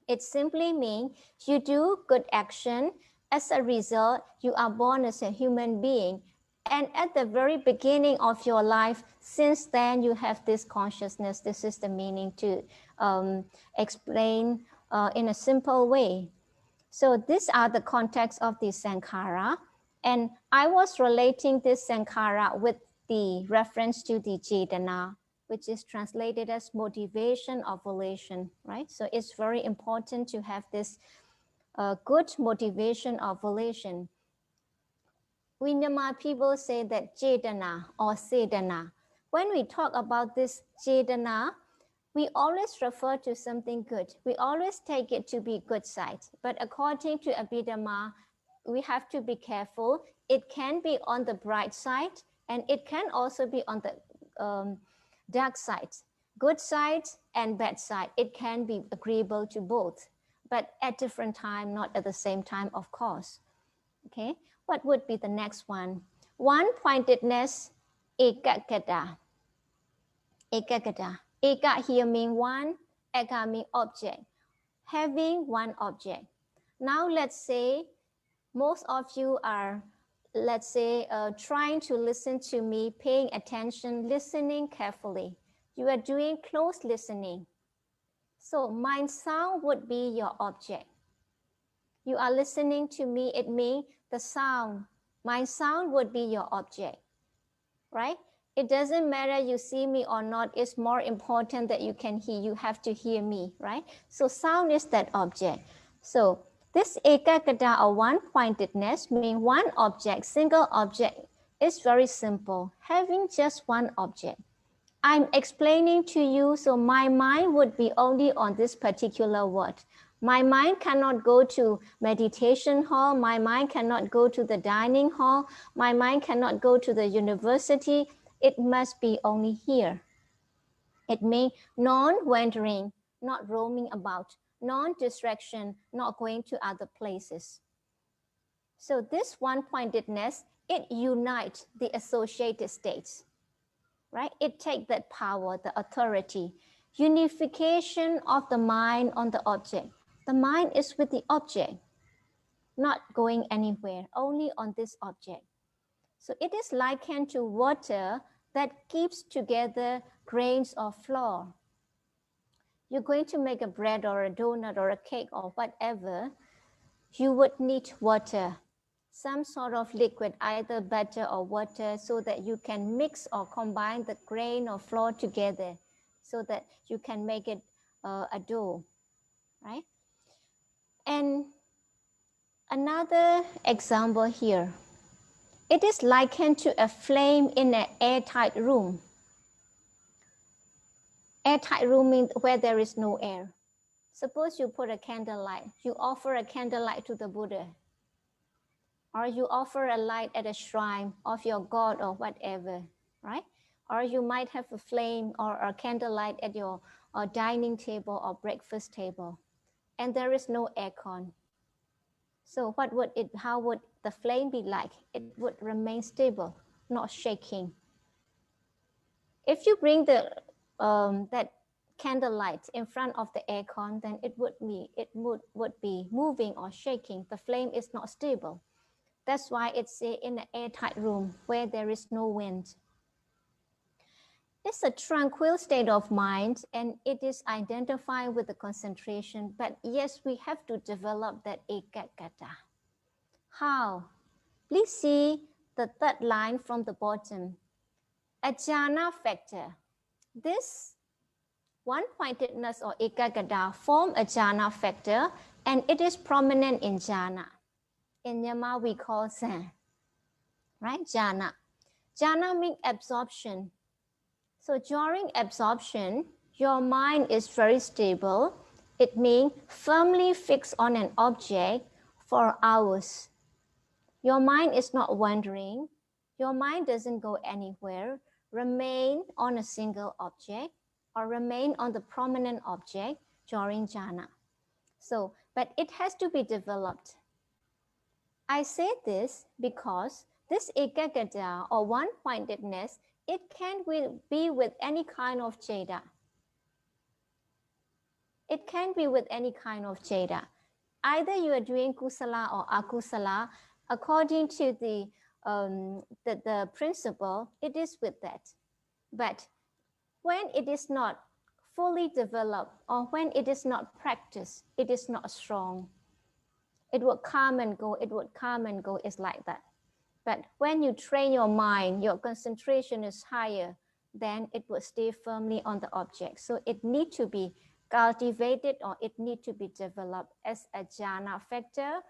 It simply means you do good action. As a result, you are born as a human being. And at the very beginning of your life, since then you have this consciousness. This is the meaning to explain in a simple way. So these are the context of the sankhara. And I was relating this sankhara with the reference to the cetana, which is translated as motivation or volition, right? So it's very important to have this good motivation or volition. We Myanmar people say that cetana or sedana. When we talk about this cetana, we always refer to something good. We always take it to be good side. But according to Abhidhamma, we have to be careful. It can be on the bright side, and it can also be on the dark side. Good side and bad side. It can be agreeable to both, but at different time, not at the same time, of course. Okay, what would be the next one? One-pointedness, ekagata. Ekagata. Eka here means one, eka means object. Having one object. Now let's say most of you are, let's say, trying to listen to me, paying attention, listening carefully. You are doing close listening. So my sound would be your object. You are listening to me, it means the sound. My sound would be your object, right? It doesn't matter you see me or not. It's more important that you can hear. You have to hear me, right? So sound is that object. So this ekagata or one-pointedness means one object, single object. Is very simple. Having just one object. I'm explaining to you, so my mind would be only on this particular word. My mind cannot go to meditation hall. My mind cannot go to the dining hall. My mind cannot go to the university. It must be only here. It means non-wandering, not roaming about, non-distraction, not going to other places. So this one-pointedness, it unites the associated states, right? It takes that power, the authority, unification of the mind on the object. The mind is with the object, not going anywhere, only on this object. So it is likened to water that keeps together grains of flour. You're going to make a bread or a donut or a cake or whatever, you would need water, some sort of liquid, either butter or water, so that you can mix or combine the grain or flour together so that you can make it a dough, right? And another example here. It is likened to a flame in an airtight room. Airtight room means where there is no air. Suppose you put a candlelight, you offer a candlelight to the Buddha. or you offer a light at a shrine of your god or whatever, right? Or you might have a flame or a candlelight at your dining table or breakfast table, and there is no aircon. So how would the flame be like? It would remain stable, not shaking. If you bring that candlelight in front of the aircon, then it would be moving or shaking. The flame is not stable. That's why it's in an airtight room where there is no wind. It's a tranquil state of mind, and it is identified with the concentration. But yes, we have to develop that ekaggata. How? Please see the third line from the bottom. A jhana factor. This one-pointedness or ekaggata form a jhana factor, and it is prominent in jhana. In Myanmar, we call Zen, right? Jhana. Jhana means absorption. So during absorption, your mind is very stable. It means firmly fixed on an object for hours. Your mind is not wandering. Your mind doesn't go anywhere. Remain on a single object or remain on the prominent object during jhana. So, but it has to be developed. I say this because this ekaggata or one-pointedness, it can be with any kind of jhana. It can be with any kind of jhana. Either you are doing kusala or akusala, according to the principle, it is with that. But when it is not fully developed or when it is not practiced, it is not strong. It would come and go, it would come and go, it's like that. But when you train your mind, your concentration is higher, then it will stay firmly on the object. So it needs to be cultivated or it needs to be developed as a jhana factor,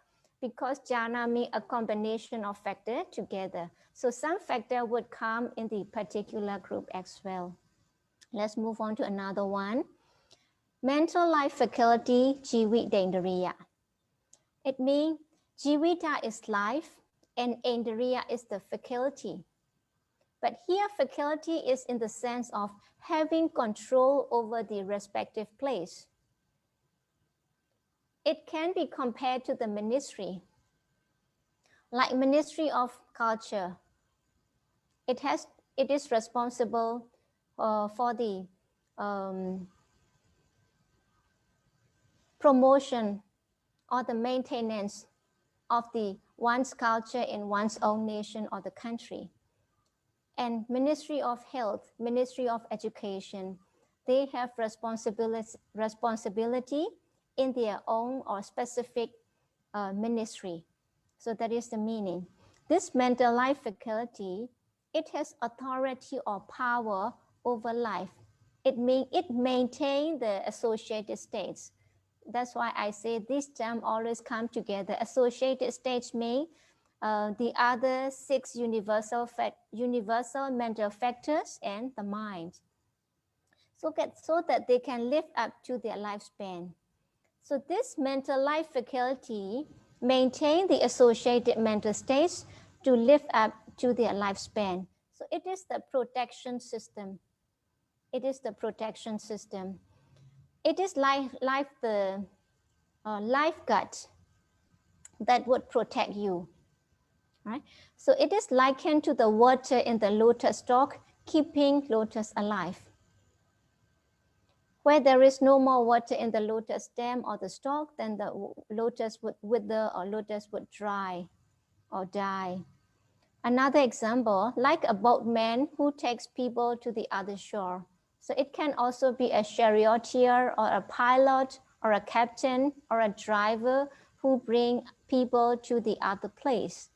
because jhana means a combination of factors together. So some factor would come in the particular group as well. Let's move on to another one. Mental life faculty, jividendriya. It means jivita is life and endriya is the faculty. But here faculty is in the sense of having control over the respective place. It can be compared to the ministry. Like Ministry of Culture, it is responsible for the promotion or the maintenance of one's culture in one's own nation or the country. And Ministry of Health, Ministry of Education, they have responsibility in their own or specific ministry. So that is the meaning. This mental life faculty, it has authority or power over life. It means it maintains the associated states. That's why I say this term always come together. Associated states mean the other 6 universal mental factors and the mind. So that they can live up to their lifespan. So this mental life faculty maintain the associated mental states to live up to their lifespan. So it is the protection system. It is the protection system. It is like the lifeguard that would protect you, right? So it is likened to the water in the lotus stalk, keeping lotus alive. Where there is no more water in the lotus stem or the stalk, then the lotus would wither or lotus would dry or die. Another example, like a boatman who takes people to the other shore. So it can also be a charioteer or a pilot or a captain or a driver who bring people to the other place.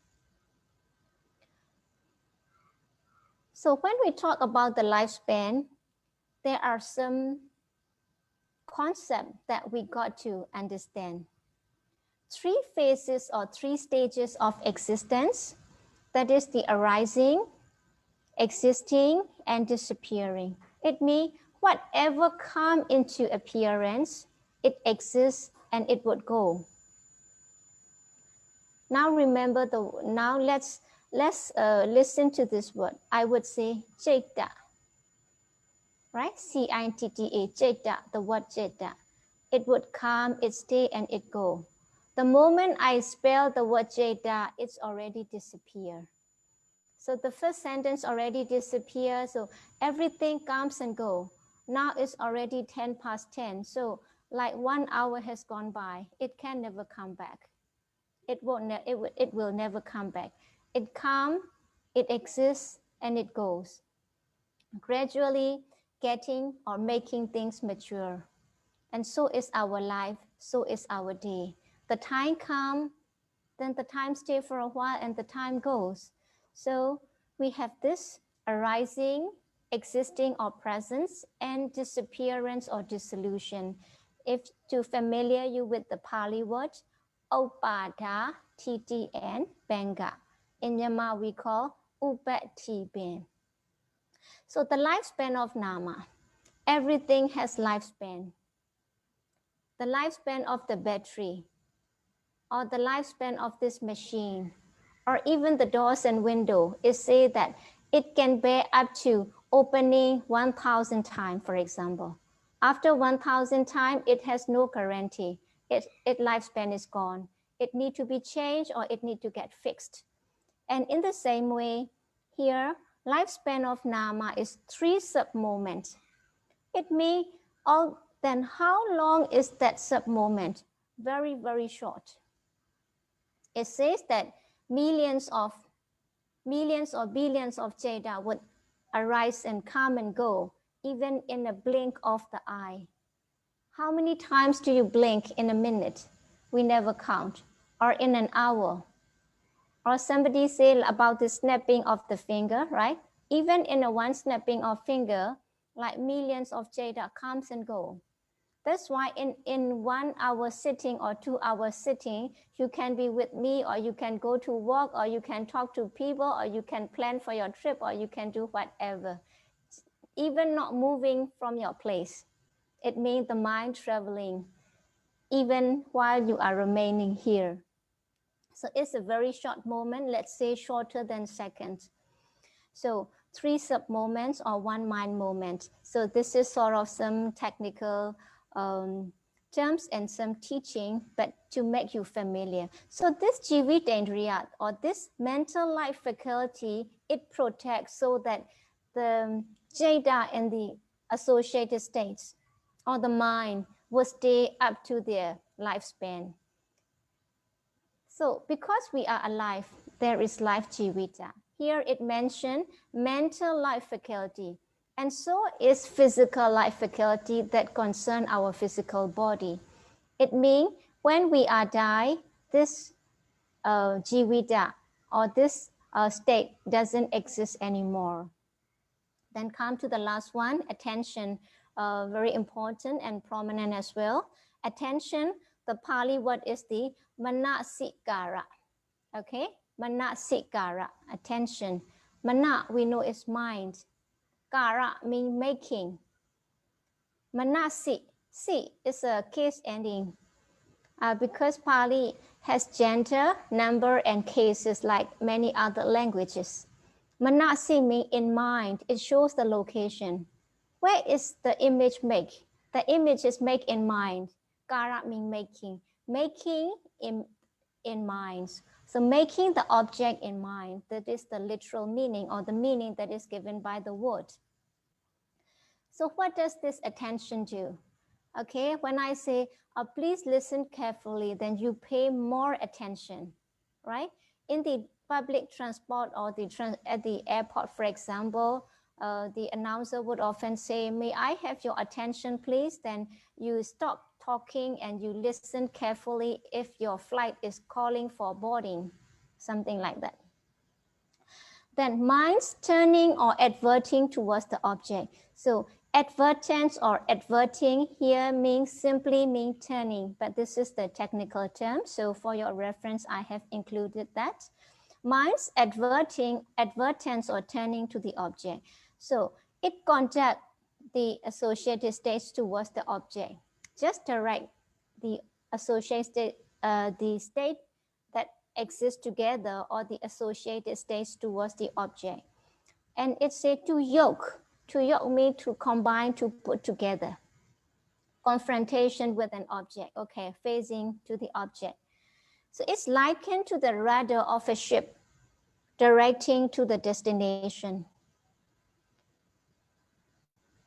So when we talk about the lifespan, there are some concepts that we got to understand. 3 phases or 3 stages of existence, that is the arising, existing, and disappearing. It means whatever comes into appearance, it exists and it would go. Now remember now let's listen to this word. I would say Citta, right? C-I-T-T-A, Citta, the word Citta. It would come, it stay, and it go. The moment I spell the word Citta, it's already disappear. So the first sentence already disappears. So everything comes and go. Now it's already 10 past 10. So like 1 hour has gone by. It can never come back. It will never come back. It comes, it exists, and it goes. Gradually getting or making things mature. And so is our life, so is our day. The time comes, then the time stays for a while, and the time goes. So we have this arising, existing or presence, and disappearance or dissolution. If to familiar you with the Pali word, Opada, TTN, Banga. In Myanmar we call Upatibin. So the lifespan of Nama, everything has lifespan. The lifespan of the battery, or the lifespan of this machine, or even the doors and window, it says that it can bear up to opening 1,000 times, for example. After 1,000 times, it has no guarantee. Its lifespan is gone. It needs to be changed or it needs to get fixed. And in the same way, here, lifespan of Nama is 3 sub-moments. It means, then how long is that sub-moment? Very, very short. It says that millions or billions of Jada would arise and come and go, even in a blink of the eye. How many times do you blink in a minute? We never count. Or in an hour. Or somebody said about the snapping of the finger, right? Even in a one snapping of finger, like millions of Jada comes and go. That's why in 1 hour sitting or 2 hours sitting, you can be with me, or you can go to work, or you can talk to people, or you can plan for your trip, or you can do whatever. Even not moving from your place. It means the mind traveling, even while you are remaining here. So it's a very short moment, let's say shorter than seconds. So 3 sub-moments or 1 mind moment. So this is sort of some technical terms and some teaching, but to make you familiar. So this Jivitendriya, or this mental life faculty, it protects so that the Jada and the associated states or the mind will stay up to their lifespan. So because we are alive, there is life Jivita. Here it mentioned mental life faculty. And so is physical life faculty that concern our physical body. It means when we are die, this jivita or this state doesn't exist anymore. Then come to the last one, attention, very important and prominent as well. Attention, the Pali word is the manasikara. Okay, manasikara, attention. Mana, we know is mind. Kara means making. Manasi, si is a case ending. Because Pali has gender, number, and cases like many other languages. Manasi means in mind. It shows the location. Where is the image made? The image is made in mind. Kara means making. Making in minds. So making the object in mind, that is the literal meaning or the meaning that is given by the word. So what does this attention do? Okay, when I say, please listen carefully, then you pay more attention, right? In the public transport or at the airport, for example, the announcer would often say, may I have your attention, please? Then you stop talking and you listen carefully if your flight is calling for boarding, something like that. Then minds turning or adverting towards the object. So advertence or adverting here simply means turning, but this is the technical term. So for your reference, I have included that. Minds advertence or turning to the object. So it conducts the associated states towards the object. Just direct the associated the state that exist together, or the associated states towards the object. And it said to yoke. To yoke means to combine, to put together. Confrontation with an object, okay, facing to the object. So it's likened to the rudder of a ship directing to the destination.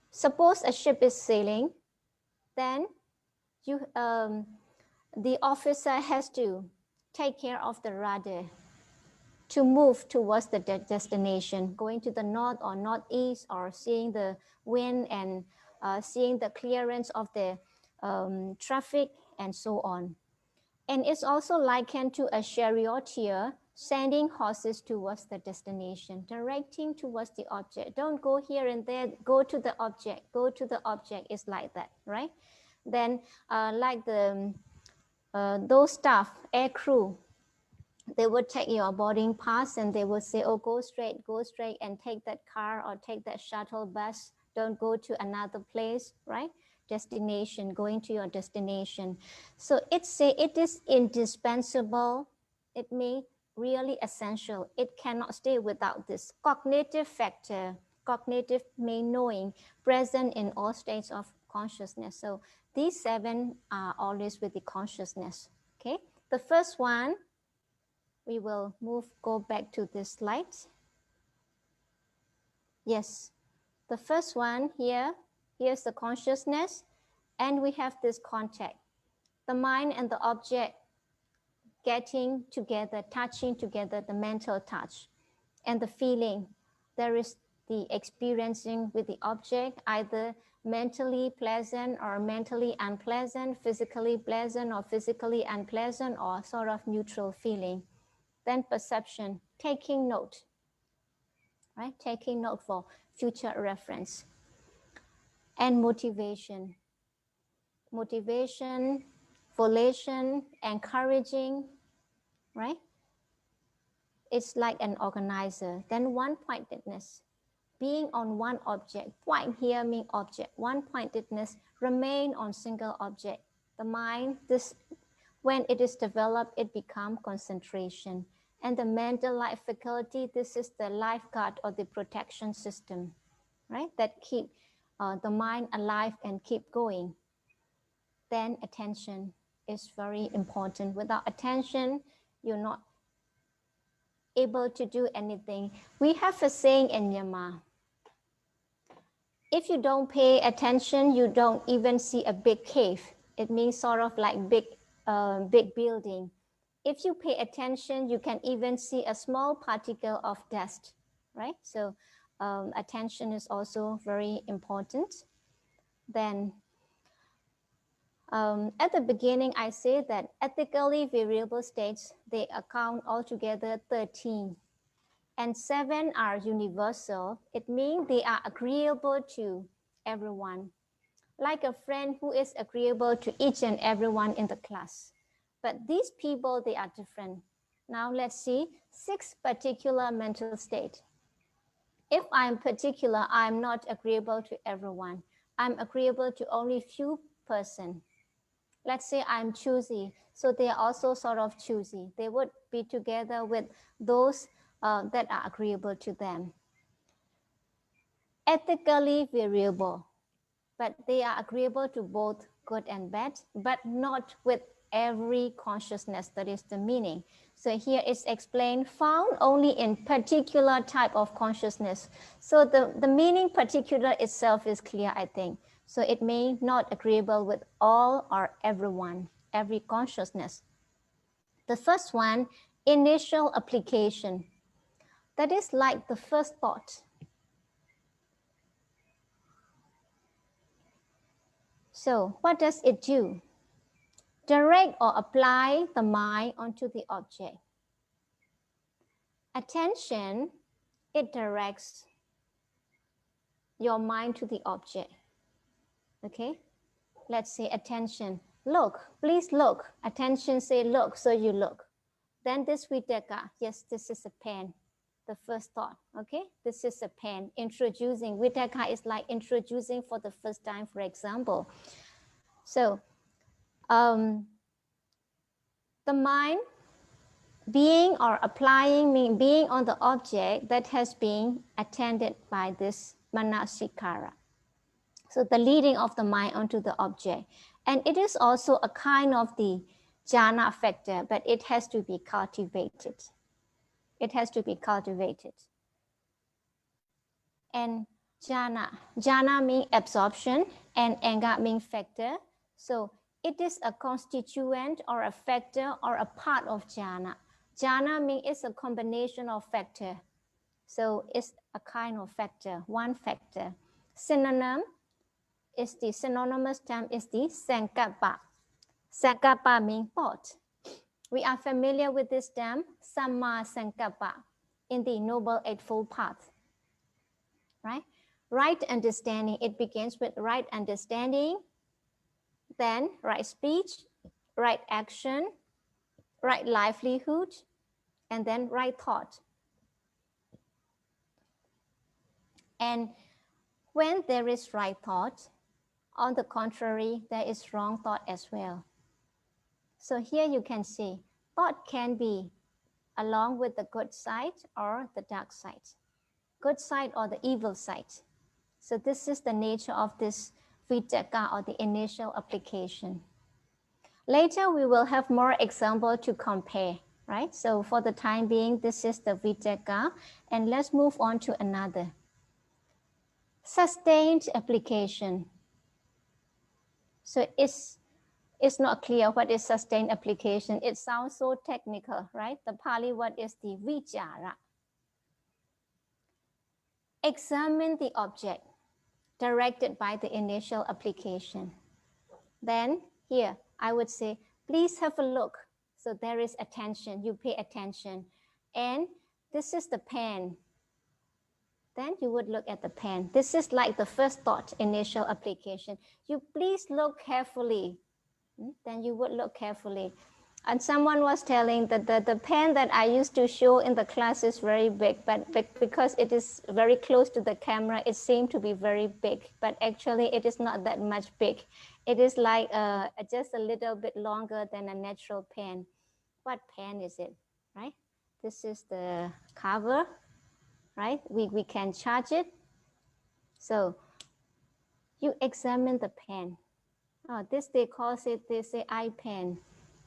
Suppose a ship is sailing, then the officer has to take care of the rudder to move towards the destination, going to the north or northeast, or seeing the wind and seeing the clearance of the traffic and so on. And it's also likened to a charioteer sending horses towards the destination, directing towards the object. Don't go here and there, go to the object, go to the object. It's like that, right? Then like those staff, air crew, they would take your boarding pass and they would say, oh, go straight, and take that car or take that shuttle bus. Don't go to another place, right? Destination, going to your destination. So it is indispensable. It means really essential. It cannot stay without this cognitive factor. Cognitive means knowing, present in all states of consciousness. So these 7 are always with the consciousness. Okay. The first one, we will go back to this slide. Yes. The first one here, here's the consciousness, and we have this contact. The mind and the object getting together, touching together, the mental touch, and the feeling. There is the experiencing with the object, either mentally pleasant or mentally unpleasant, physically pleasant or physically unpleasant, or sort of neutral feeling. Then perception, taking note, right? Taking note for future reference. And motivation. Motivation, volition, encouraging, right? It's like an organizer. Then one-pointedness, being on one object. Point here means object. One-pointedness, remain on single object. The mind, when it is developed, it becomes concentration. And the mental life faculty, this is the lifeguard or the protection system, right? That keep the mind alive and keep going. Then attention is very important. Without attention, you're not able to do anything. We have a saying in Myanmar. If you don't pay attention, you don't even see a big cave. It means sort of like big building. If you pay attention, you can even see a small particle of dust, right? So attention is also very important. Then at the beginning, I said that ethically variable states, they account altogether 13. And 7 are universal. It means they are agreeable to everyone. Like a friend who is agreeable to each and everyone in the class. But these people, they are different. Now let's see 6 particular mental states. If I'm particular, I'm not agreeable to everyone. I'm agreeable to only few persons. Let's say I'm choosy. So they are also sort of choosy. They would be together with those that are agreeable to them. Ethically variable, but they are agreeable to both good and bad, but not with every consciousness. That is the meaning. So here it's explained, found only in particular type of consciousness. So the meaning particular itself is clear, I think. So it may not agreeable with all or everyone, every consciousness. The first one, initial application. That is like the first thought. So what does it do? Direct or apply the mind onto the object. Attention, it directs your mind to the object. Okay, let's say attention, look, please look. Attention say look, so you look. Then this vitaka, yes, this is a pen. The first thought, okay, this is a pen. Introducing, vitaka is like introducing for the first time, for example. So the mind being or applying means being on the object that has been attended by this manasikara. So the leading of the mind onto the object. And it is also a kind of the jhana factor, but it has to be cultivated. It has to be cultivated. And jhana means absorption and anga means factor. So it is a constituent or a factor or a part of jhana. Jhana means it's a combination of factor. So it's a kind of factor, one factor. Synonym is the synonymous term is the sankappa. Sankappa means thought. We are familiar with this term, samma sankappa, in the Noble Eightfold Path. Right? Right understanding, it begins with right understanding, then right speech, right action, right livelihood, and then right thought. And when there is right thought, on the contrary, there is wrong thought as well. So here you can see, thought can be along with the good side or the dark side, good side or the evil side. So this is the nature of this vitakka or the initial application. Later, we will have more examples to compare, right? So for the time being, this is the vitakka, and let's move on to another. Sustained application. So it's not clear what is sustained application. It sounds so technical, right? The Pali word is the vichara. Examine the object directed by the initial application. Then here, I would say, please have a look. So there is attention, you pay attention. And this is the pen. Then you would look at the pen. This is like the first thought, initial application. You please look carefully. Then you would look carefully. And someone was telling that the pen that I used to show in the class is very big, but because it is very close to the camera, it seemed to be very big, but actually it is not that much big. It is like just a little bit longer than a natural pen. What pen is it, right? This is the cover, right? We can charge it. So you examine the pen. Oh, this they call it, they say iPen.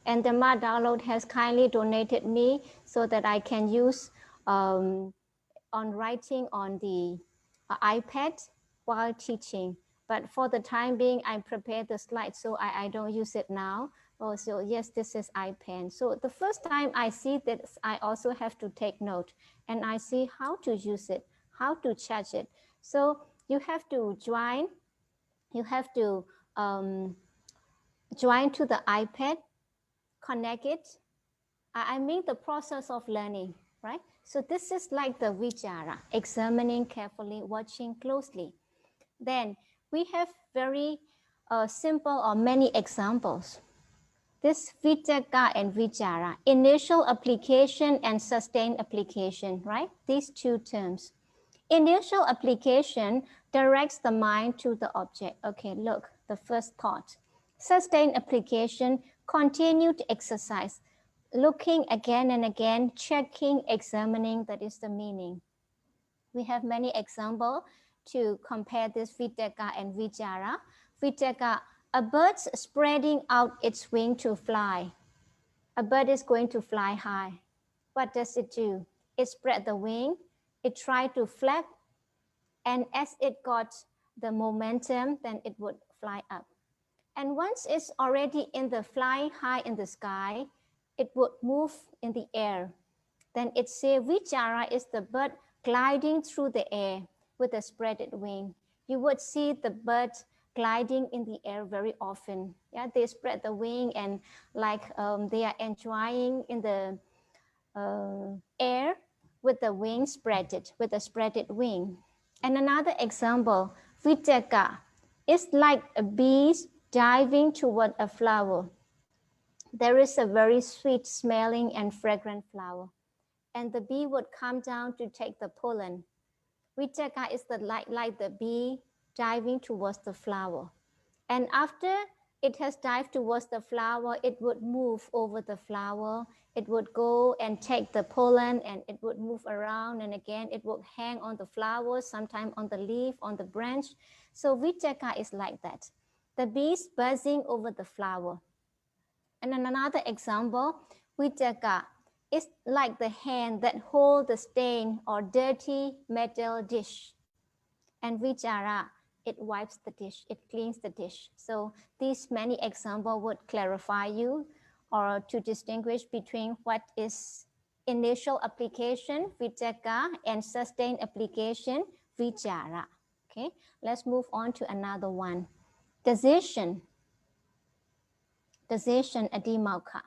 And the Dhamma Download has kindly donated me so that I can use on writing on the iPad while teaching. But for the time being, I prepared the slides, so I don't use it now. Oh, so yes, this is iPen. So the first time I see this, I also have to take note, and I see how to use it, how to charge it. So you have to join, join to the iPad, connect it. I mean the process of learning, right? So this is like the vichara, examining carefully, watching closely. Then we have very simple or many examples. This vitakka and vichara, initial application and sustained application, right? These two terms. Initial application directs the mind to the object. Okay, look, the first thought. Sustained application, continued exercise, looking again and again, checking, examining, that is the meaning. We have many examples to compare this vitakka and vichara. Vitakka, a bird spreading out its wing to fly. A bird is going to fly high. What does it do? It spread the wing, it tried to flap, and as it got the momentum, then it would fly up. And once it's already in the flying high in the sky, it would move in the air. Then it says vichara is the bird gliding through the air with a spreaded wing. You would see the bird gliding in the air very often. Yeah, they spread the wing and like they are enjoying in the air with the wing spreaded, with a spreaded wing. And another example, vitakka is like a bee diving toward a flower. There is a very sweet smelling and fragrant flower, and the bee would come down to take the pollen. Vitakka is like the bee diving towards the flower. And after it has dived towards the flower, it would move over the flower. It would go and take the pollen and it would move around, and again it would hang on the flower, sometimes on the leaf, on the branch. So Vichaka is like that. The bees buzzing over the flower. And then another example, Vichaka is like the hand that holds the stain or dirty metal dish. And Vichara, it wipes the dish, it cleans the dish. So these many examples would clarify you or to distinguish between what is initial application, Vichaka, and sustained application, Vichara. Okay, let's move on to another one. Decision, Adimauka.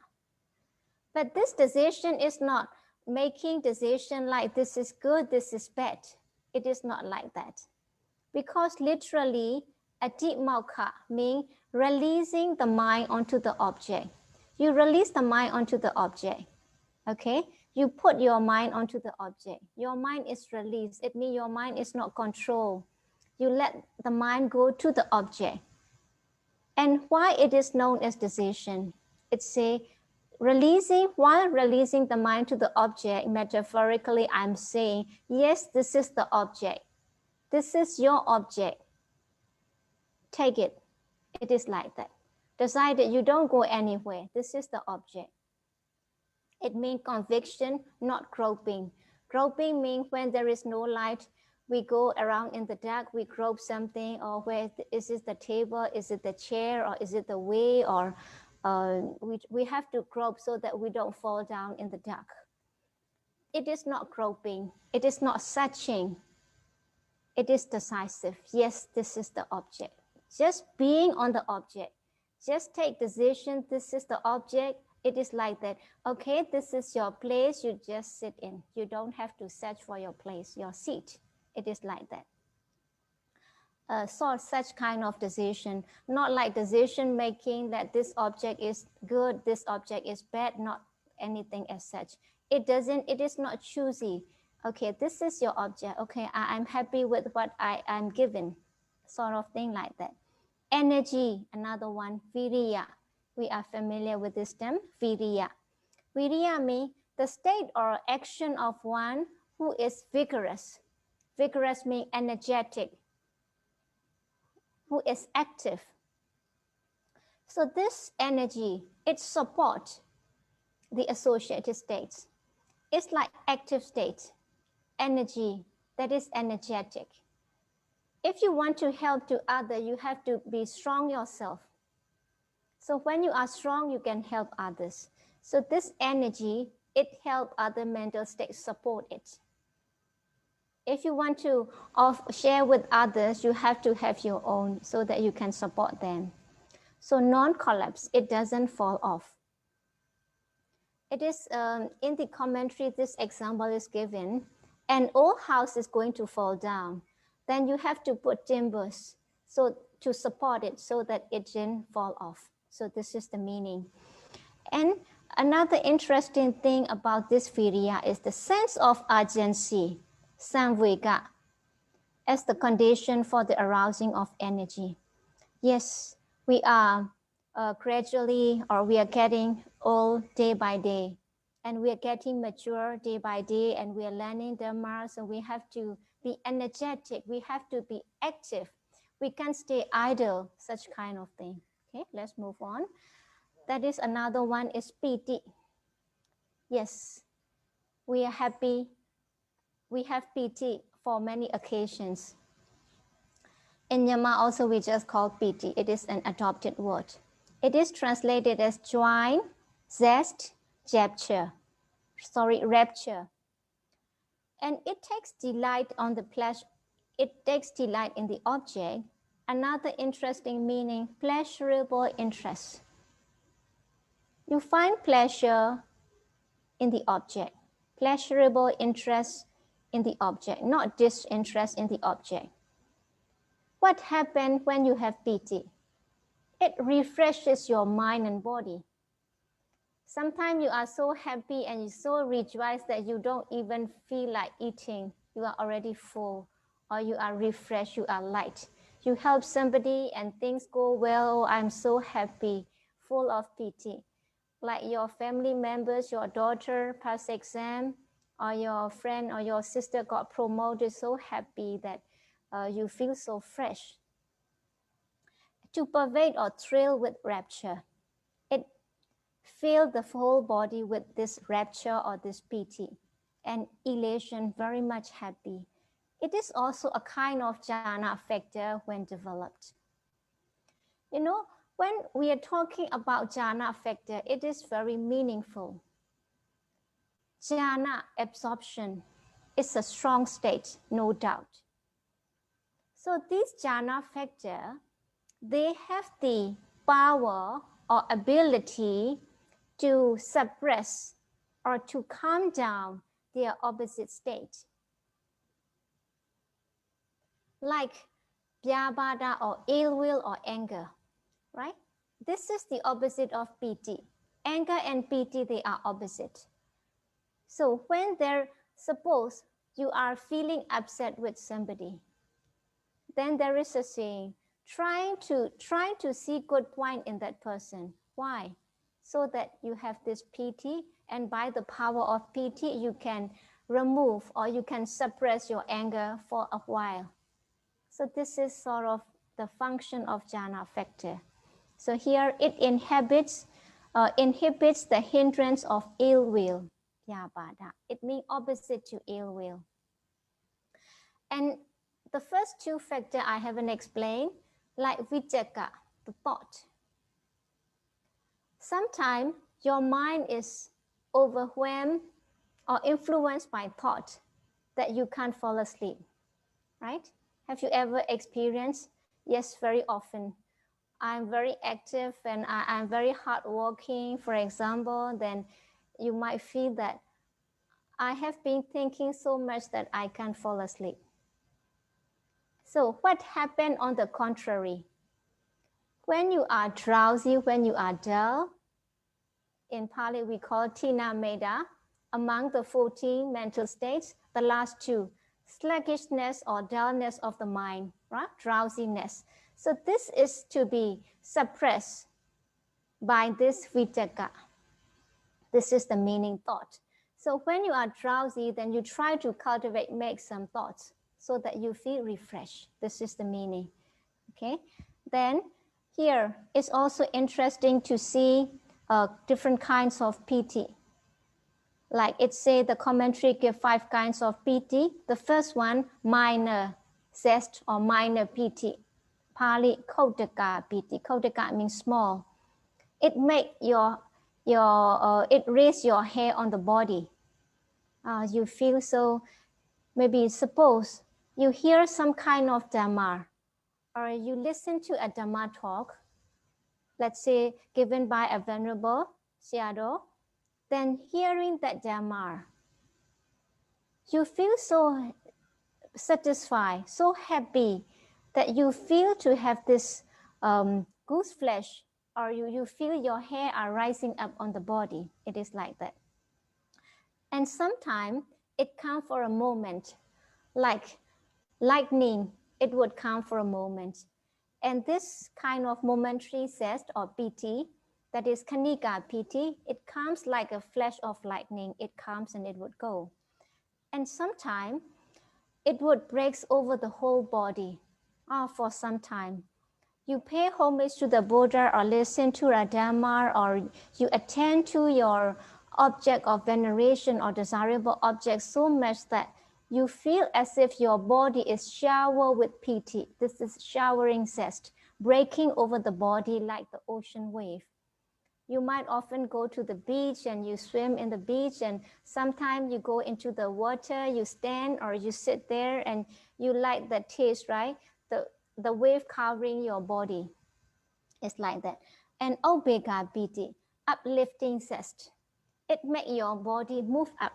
But this decision is not making decision like this is good, this is bad. It is not like that. Because literally, Adimauka means releasing the mind onto the object. You release the mind onto the object, okay? You put your mind onto the object. Your mind is released. It means your mind is not controlled. You let the mind go to the object. And why it is known as decision? It's while releasing the mind to the object, metaphorically, I'm saying, yes, this is the object. This is your object. Take it. It is like that. Decide that you don't go anywhere. This is the object. It means conviction, not groping. Groping means when there is no light, we go around in the dark, we grope something, or where is it the table, is it the chair, or is it the way, or we have to grope so that we don't fall down in the dark. It is not groping. It is not searching. It is decisive. Yes, this is the object. Just being on the object. Just take decision. This is the object. It is like that. Okay, this is your place. You just sit in. You don't have to search for your place, your seat. It is like that. Such kind of decision, not like decision making that this object is good, this object is bad, not anything as such. It is not choosy. Okay, this is your object. Okay, I'm happy with what I'm given. Sort of thing like that. Energy, another one, viriya. We are familiar with this term, viriya. Viriya means the state or action of one who is vigorous. Vigorous means energetic, who is active. So this energy, it supports the associated states. It's like active state, energy that is energetic. If you want to help to others, you have to be strong yourself. So when you are strong, you can help others. So this energy, it helps other mental states support it. If you want to share with others, you have to have your own so that you can support them. So non-collapse, it doesn't fall off. It is in the commentary, this example is given. An old house is going to fall down. Then you have to put timbers to support it so that it didn't fall off. So this is the meaning. And another interesting thing about this viriya is the sense of urgency, samvega, as the condition for the arousing of energy. Yes, we are gradually, or we are getting old day by day, and we are getting mature day by day, and we are learning Dhamma, so we have to be energetic, we have to be active. We can't stay idle, such kind of thing. Okay, let's move on. That is another one is piti. Yes, we are happy. We have piti for many occasions. In Myanmar also we just call piti. It is an adopted word. It is translated as joy, zest, rapture. And it takes delight on the pleasure. It takes delight in the object. Another interesting meaning, pleasurable interest. You find pleasure in the object. Pleasurable interest in the object, not disinterest in the object. What happens when you have piti? It refreshes your mind and body. Sometimes you are so happy and you so rejoiced that you don't even feel like eating. You are already full, or you are refreshed, you are light. You help somebody and things go well. Oh, I'm so happy, full of pity. Like your family members, your daughter passed exam, or your friend or your sister got promoted, so happy that you feel so fresh. To pervade or thrill with rapture, it fills the whole body with this rapture or this pity and elation, very much happy. It is also a kind of jhana factor when developed. You know, when we are talking about jhana factor, it is very meaningful. Jhana absorption is a strong state, no doubt. So this jhana factor, they have the power or ability to suppress or to calm down their opposite state. Like Theravada or ill will or anger, right? This is the opposite of piti. Anger and piti, they are opposite. So when suppose you are feeling upset with somebody, then there is a saying, trying to see good point in that person. Why? So that you have this piti, and by the power of piti, you can remove or you can suppress your anger for a while. So this is sort of the function of jhana factor. So here it inhibits the hindrance of ill will. Yabada. It means opposite to ill will. And the first two factors I haven't explained, like vichaka, the thought. Sometimes your mind is overwhelmed or influenced by thought that you can't fall asleep, right? Have you ever experienced? Yes, very often. I'm very active and I'm very hardworking, for example, then you might feel that I have been thinking so much that I can't fall asleep. So what happened on the contrary? When you are drowsy, when you are dull, in Pali we call Tina Meda, among the 14 mental states, the last two, sluggishness or dullness of the mind, right? Drowsiness. So this is to be suppressed by this vichaka. This is the meaning thought. So when you are drowsy, then you try to make some thoughts so that you feel refreshed. This is the meaning. Okay. Then here it's also interesting to see different kinds of piti. Like it say the commentary give 5 kinds of piti. The first one, minor zest or minor piti. Pali kodaka piti. Kodaka means small. It make it raise your hair on the body. You feel so. Maybe suppose you hear some kind of Dhamma, or you listen to a Dhamma talk, let's say given by a venerable Sayadaw, then hearing that Dhamma, you feel so satisfied, so happy that you feel to have this goose flesh, or you feel your hair are rising up on the body. It is like that. And sometimes it comes for a moment, like lightning, it would come for a moment. And this kind of momentary zest or piti, that is kanika piti, it comes like a flash of lightning. It comes and it would go. And sometimes it would break over the whole body for some time. You pay homage to the Buddha or listen to a Dhamma, or you attend to your object of veneration or desirable object so much that you feel as if your body is showered with piti. This is showering zest, breaking over the body like the ocean wave. You might often go to the beach and you swim in the beach, and sometimes you go into the water, you stand or you sit there and you like the taste, right? The wave covering your body. It's like that. And obega piti, uplifting zest. It makes your body move up,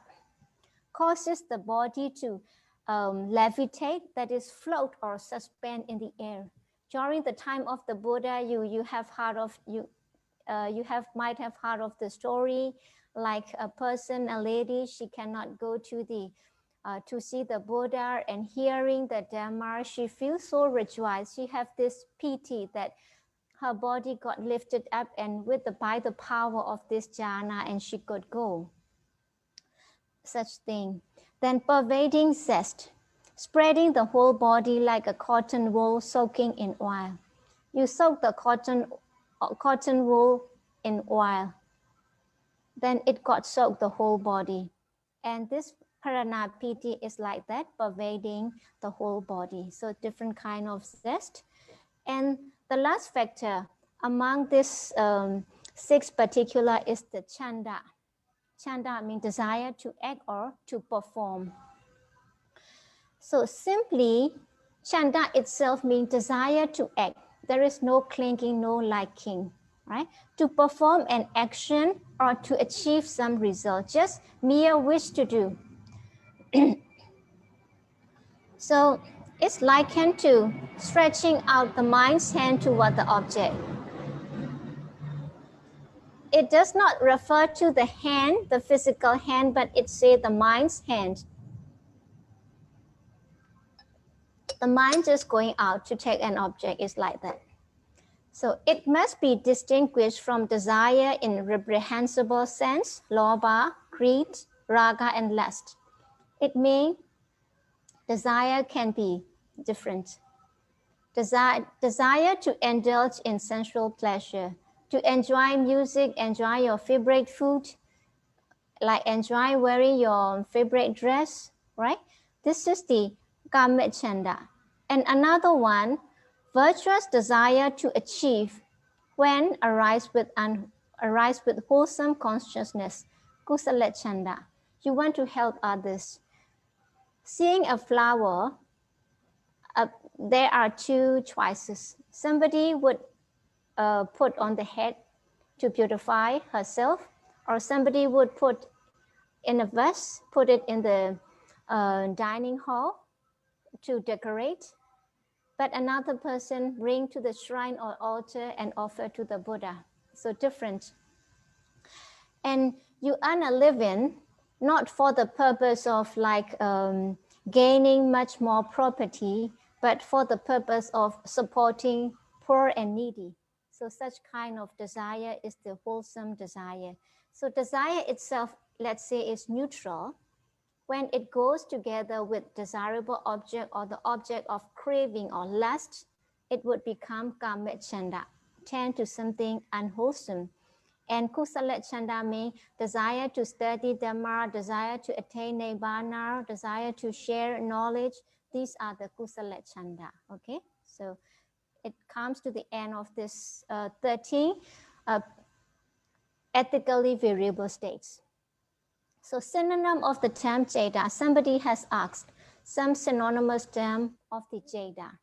causes the body to levitate, that is float or suspend in the air. During the time of the Buddha, you might have heard of the story, like a person, a lady, she cannot go to the to see the Buddha and hearing the Dhamma. She feels so rejoiced. She has this pity that her body got lifted up and by the power of this jhana, and she could go. Such thing. Then pervading zest, spreading the whole body like a cotton wool soaking in oil. You soak the cotton wool in oil, then it got soaked the whole body. And this paranapiti is like that, pervading the whole body. So different kind of zest. And the last factor among this 6 particular is the chanda. Chanda means desire to act or to perform. So simply, chanda itself means desire to act. There is no clinging, no liking, right? To perform an action or to achieve some result, just mere wish to do. So it's likened to stretching out the mind's hand toward the object. It does not refer to the hand, the physical hand, but it says the mind's hand. The mind just going out to take an object is like that. So it must be distinguished from desire in reprehensible sense, lobha, greed, raga, and lust. It means desire can be different. Desire to indulge in sensual pleasure, to enjoy music, enjoy your favorite food, like enjoy wearing your favorite dress, right? This is the kama chanda. And another one, virtuous desire to achieve when arise with wholesome consciousness, kusala chanda. You want to help others. Seeing a flower, there are 2 choices. Somebody would put on the head to beautify herself, or somebody would put in a vase, put it in the dining hall to decorate. But another person bring to the shrine or altar and offer to the Buddha. So different. And you earn a living not for the purpose of like gaining much more property, but for the purpose of supporting poor and needy. So such kind of desire is the wholesome desire. So desire itself, let's say, is neutral. When it goes together with desirable object or the object of craving or lust, it would become kama chanda, tend to something unwholesome. And kusala chanda means desire to study Dhamma, desire to attain nibbana, desire to share knowledge. These are the kusala chanda, okay? So it comes to the end of this 13 ethically variable states. So synonym of the term jada, somebody has asked some synonymous term of the jada.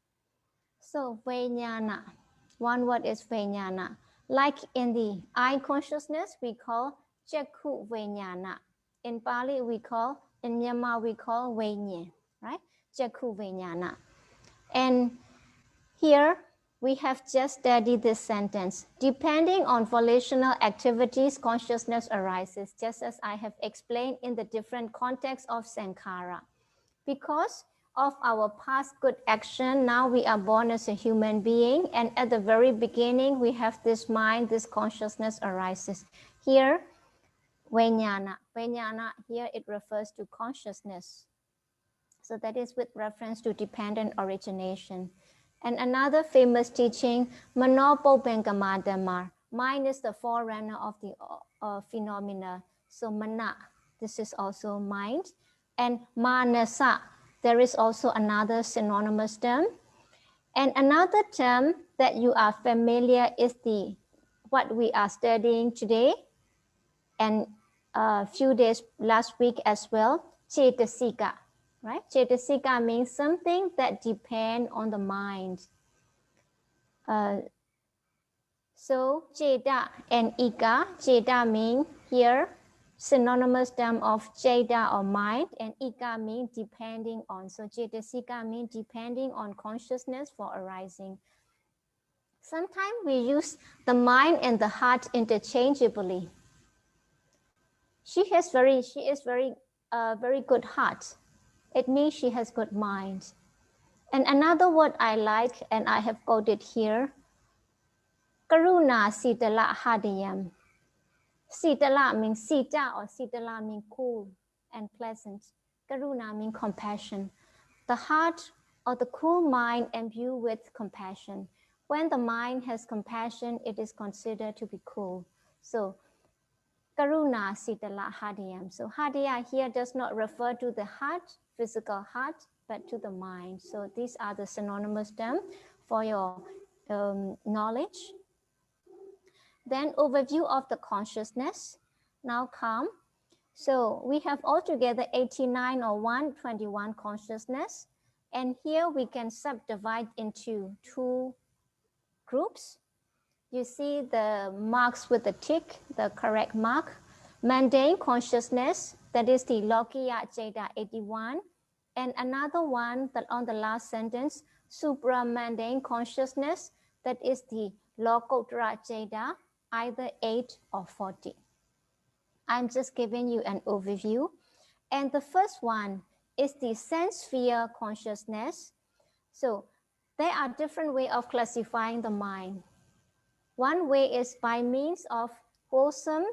So vijnana, one word is vijnana. Like in the eye consciousness, we call chakku vijnana. In Pali, in Myanmar, we call vijnana, right? Chakku vijnana. And here, we have just studied this sentence. Depending on volitional activities, consciousness arises, just as I have explained in the different contexts of sankhara. Because of our past good action, now we are born as a human being, and at the very beginning, we have this mind, this consciousness arises. Here, vijnana. Vijnana, here it refers to consciousness. So that is with reference to dependent origination. And another famous teaching, Manopopenkama Dhamma. Mind is the forerunner of the phenomena. So mana, this is also mind. And manasa, there is also another synonymous term. And another term that you are familiar is what we are studying today and a few days last week as well, cetasika. Right? Cetasika means something that depends on the mind. So jeda and ika, jeda means here synonymous term of jeda or mind, and ika means depending on. So cetasika means depending on consciousness for arising. Sometimes we use the mind and the heart interchangeably. She is very good heart. it means she has good mind. And another word I like, and I have quoted here, Karuna Sitala Hadiyam. Sitala means Sita, or Sitala means cool and pleasant. Karuna means compassion. The heart or the cool mind imbued with compassion. When the mind has compassion, it is considered to be cool. So, Karuna Sitala Hadiyam. So, Hadiya here does not refer to the heart, physical heart, but to the mind. So, these are the synonymous terms for your knowledge. Then, overview of the consciousness. Now come. So, we have altogether 89 or 121 consciousness. And here we can subdivide into two groups. You see the marks with the tick, the correct mark. Mundane consciousness, that is the Lokiya Jeda 81. And another one that on the last sentence, supramundane consciousness, that is the Lokottara Jeda, either 8 or 40. I'm just giving you an overview. And the first one is the sense sphere consciousness. So there are different ways of classifying the mind. One way is by means of wholesome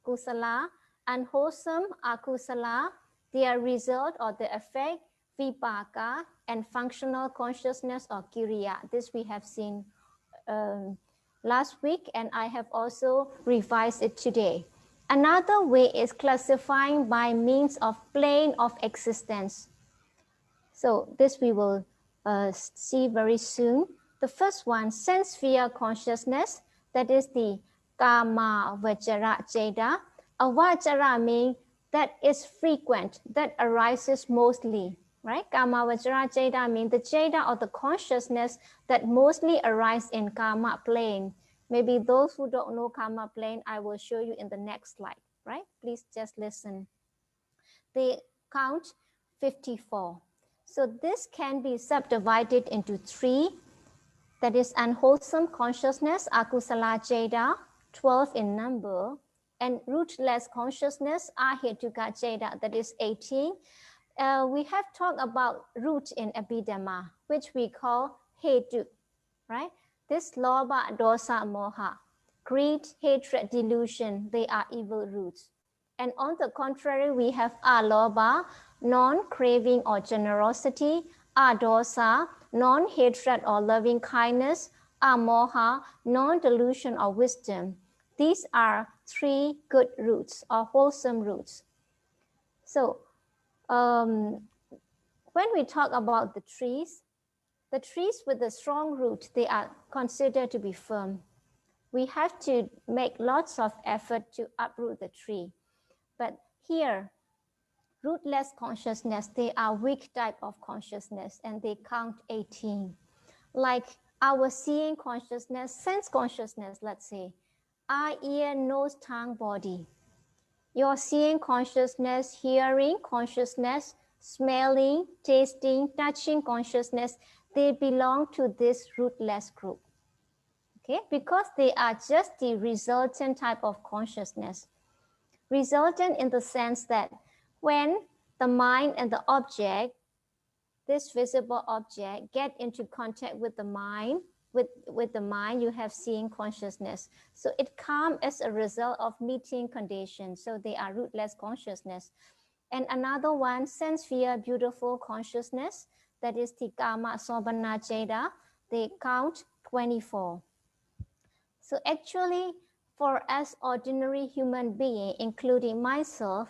kusala, unwholesome akusala, their result or the effect, vipaka, and functional consciousness or kiriya. This we have seen last week, and I have also revised it today. Another way is classifying by means of plane of existence. So this we will see very soon. The first one, sense sphere consciousness, that is the kama vajara jeda. A vajara means that is frequent, that arises mostly, right? Kama vajara jeda means the jeda or the consciousness that mostly arises in karma plane. Maybe those who don't know karma plane, I will show you in the next slide, right? Please just listen. They count 54. So this can be subdivided into 3. That is unwholesome consciousness, akusala jeda, 12 in number, and rootless consciousness, ahetuka jeda, that is 18. We have talked about root in Abhidhamma, which we call hetu, right? This lobha, dosa, moha, greed, hatred, delusion, they are evil roots. And on the contrary, we have alobha, non-craving or generosity, adosa, non-hatred or loving kindness, amoha, non-delusion or wisdom. These are 3 good roots or wholesome roots. So when we talk about the trees with a strong root, they are considered to be firm. We have to make lots of effort to uproot the tree. But here, rootless consciousness, they are weak type of consciousness, and they count 18. Like our seeing consciousness, sense consciousness, let's say, eye, ear, nose, tongue, body. Your seeing consciousness, hearing consciousness, smelling, tasting, touching consciousness, they belong to this rootless group. Okay, because they are just the resultant type of consciousness. Resultant in the sense that when the mind and the object, this visible object, get into contact with the mind, with the mind, you have seeing consciousness. So it comes as a result of meeting conditions. So they are rootless consciousness. And another one, sense sphere, beautiful consciousness, that is the kama sobhana jeda. They count 24. So actually, for us ordinary human being, including myself,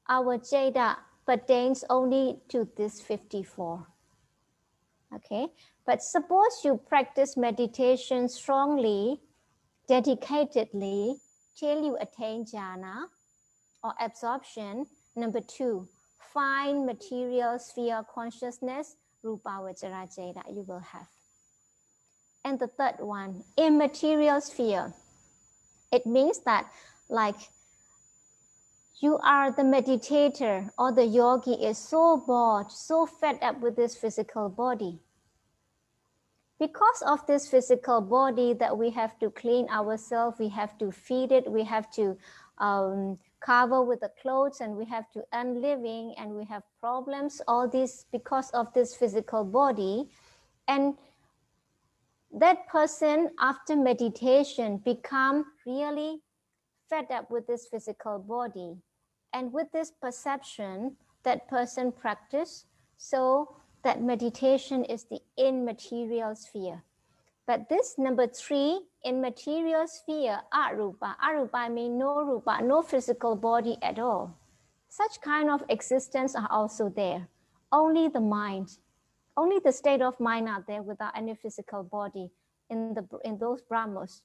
our jeda pertains only to this 54. Okay, but suppose you practice meditation strongly, dedicatedly, till you attain jhana or absorption. Number 2, fine material sphere consciousness, rupa vajara jeda, you will have. And the third one, immaterial sphere. It means that like you are the meditator or the yogi is so bored, so fed up with this physical body. Because of this physical body that we have to clean ourselves, we have to feed it, we have to cover with the clothes, and we have to earn living, and we have problems, all this because of this physical body. And that person after meditation become really fed up with this physical body. And with this perception, that person practice, so that meditation is the immaterial sphere. But this number 3, in material sphere, arupa. Arupa means no rupa, no physical body at all. Such kind of existence are also there. Only the mind, only the state of mind are there without any physical body in those Brahmas.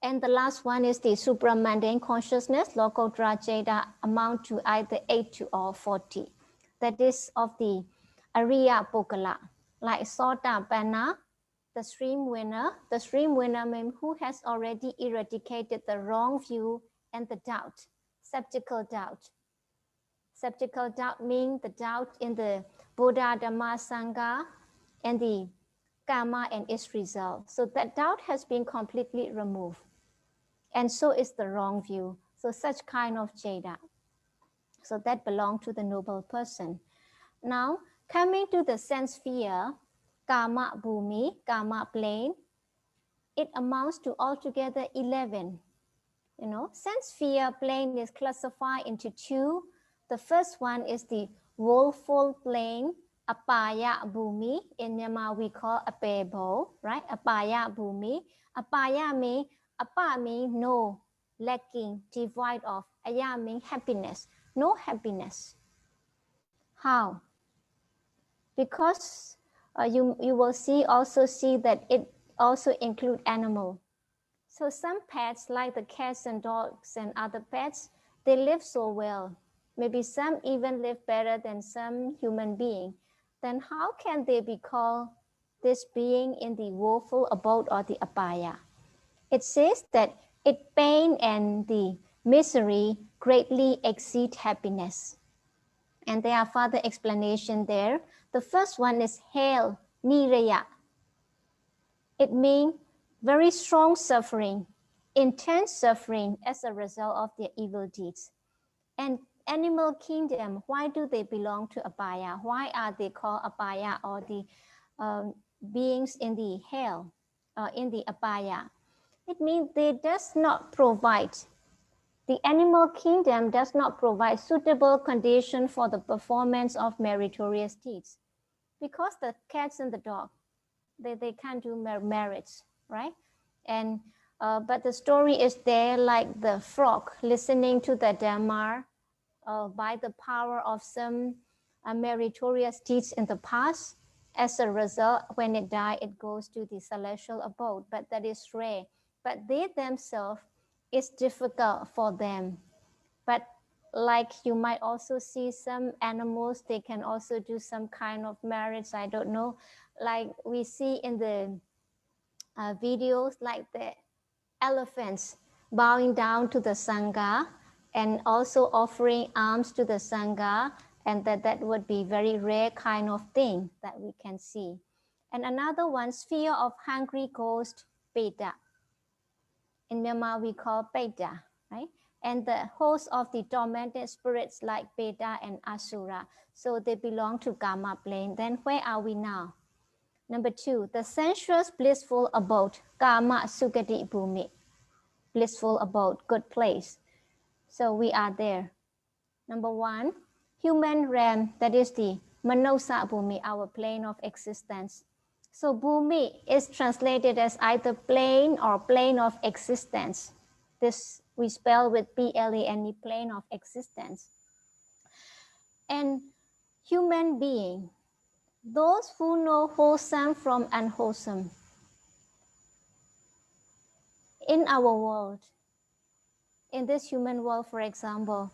And the last one is the supramundane consciousness, lokottara jheda, amount to either 8 or 40. That is of the Ariya Pokala, like Sotapanna, the stream winner. The stream winner means who has already eradicated the wrong view and the doubt, skeptical doubt. Skeptical doubt means the doubt in the Buddha, Dhamma, Sangha, and the karma and its result. So that doubt has been completely removed. And so is the wrong view. So such kind of jheda. So that belongs to the noble person. Now, coming to the sense sphere, Kama Bhumi, Kama plane, it amounts to altogether 11. You know, sense sphere plane is classified into 2. The first one is the woeful plane, Apaya Bhumi. In Myanmar we call Apebo, right? Apaya Bhumi. Apaya means, Apa means no, lacking, devoid of. Aya means happiness, no happiness. How? Because you will also see that it also includes animal. So some pets like the cats and dogs and other pets, they live so well. Maybe some even live better than some human being. Then how can they be called this being in the woeful abode or the apaya? It says that its pain and the misery greatly exceed happiness. And there are further explanation there. The first one is hell, niraya. It means very strong suffering, intense suffering as a result of their evil deeds. And animal kingdom, why do they belong to apaya? Why are they called apaya, or the beings in the hell, in the apaya? It means they does not provide, the animal kingdom does not provide suitable condition for the performance of meritorious deeds. Because the cats and the dog, they can't do marriage, right? And but the story is there, like the frog listening to the Dhamma by the power of some meritorious deeds in the past. As a result, when it dies, it goes to the celestial abode, but that is rare. But they themselves, it's difficult for them. But like you might also see some animals, they can also do some kind of marriage, I don't know. Like we see in the videos, like the elephants bowing down to the Sangha and also offering alms to the Sangha, and that would be very rare kind of thing that we can see. And another one, sphere of hungry ghost, Peta. In Myanmar we call Peta, right? And the host of the tormented spirits like Peta and Asura. So they belong to Kama plane. Then where are we now? Number 2, the sensuous blissful abode, Kama Sukati Bhumi. Blissful abode, good place. So we are there. Number 1, human realm, that is the Manosa Bhumi, our plane of existence. So Bhumi is translated as either plane or plane of existence. This we spell with P-L-A-N-E, plane of existence. And human being, those who know wholesome from unwholesome. In our world, in this human world, for example,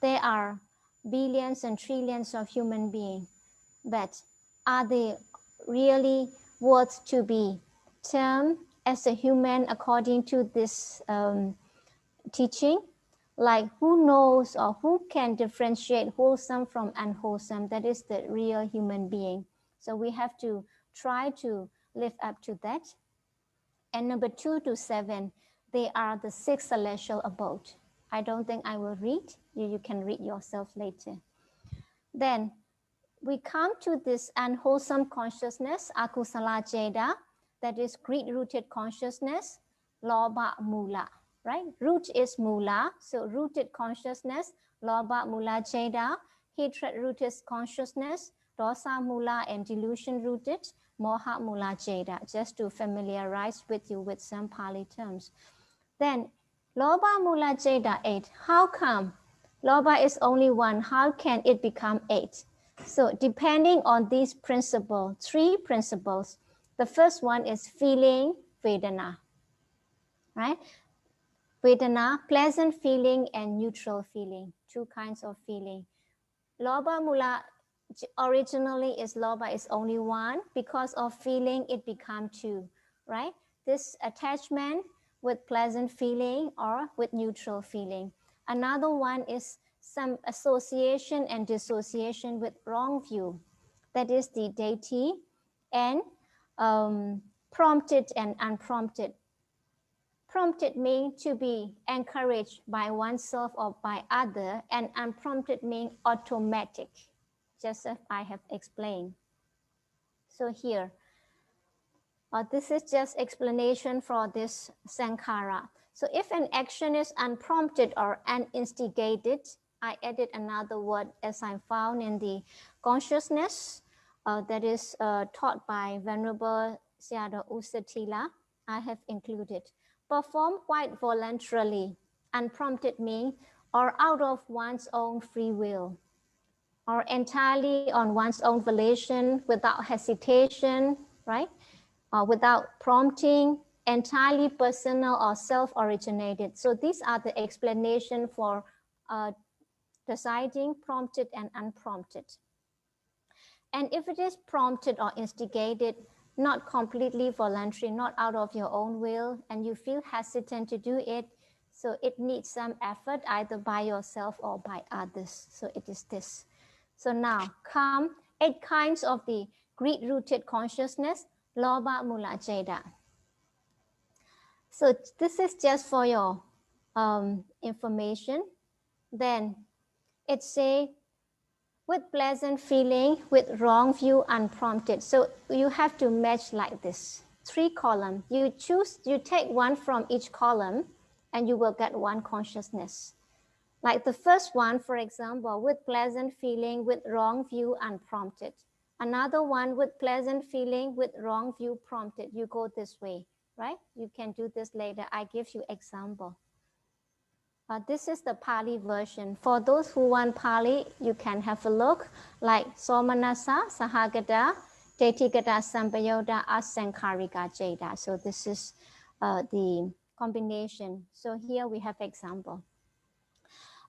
there are billions and trillions of human beings, but are they really worth to be termed as a human according to this teaching? Like who knows or who can differentiate wholesome from unwholesome? That is the real human being. So we have to try to live up to that. And number 2 to 7, they are the 6 celestial abode. I don't think I will read. You can read yourself later. Then we come to this unwholesome consciousness, akusala jeda, that is greed-rooted consciousness, lobha mula, right? Root is mula, so rooted consciousness, lobha mula jeda, hatred-rooted consciousness, dosa mula, and delusion-rooted, moha mula jeda, just to familiarize with you with some Pali terms. Then lobha mula jeda 8. How come? Lobha is only 1. How can it become 8? So depending on these principles, 3 principles, the first one is feeling, Vedana, right? Vedana, pleasant feeling and neutral feeling, 2 kinds of feeling. Lobha mula originally is lobha is only 1. Because of feeling, it become 2, right? This attachment with pleasant feeling or with neutral feeling. Another one is some association and dissociation with wrong view. That is the deity, and prompted and unprompted. Prompted means to be encouraged by oneself or by other, and unprompted means automatic, just as I have explained. So here, this is just explanation for this sankhara. So if an action is unprompted or uninstigated, I added another word as I found in the consciousness that is taught by Venerable Sayadaw Usatila. I have included. Perform quite voluntarily, unprompted means, or out of one's own free will, or entirely on one's own volition, without hesitation, right? Without prompting, entirely personal or self-originated. So these are the explanation for deciding prompted and unprompted. And if it is prompted or instigated, not completely voluntary, not out of your own will, and you feel hesitant to do it, so it needs some effort either by yourself or by others. So it is this. So now come 8 kinds of the greed-rooted consciousness, lobha mula jeda. So this is just for your information. Then it say with pleasant feeling, with wrong view, unprompted. So you have to match like this. 3 columns. You choose, you take one from each column, and you will get 1 consciousness. Like the first one, for example, with pleasant feeling, with wrong view, unprompted. Another one with pleasant feeling, with wrong view, prompted. You go this way, right? You can do this later. I give you example. This is the Pali version. For those who want Pali, you can have a look, like Somanasa, Sahagata, Tetikata, Sampayoda, Asankharika, Jeda. So this is the combination. So here we have example.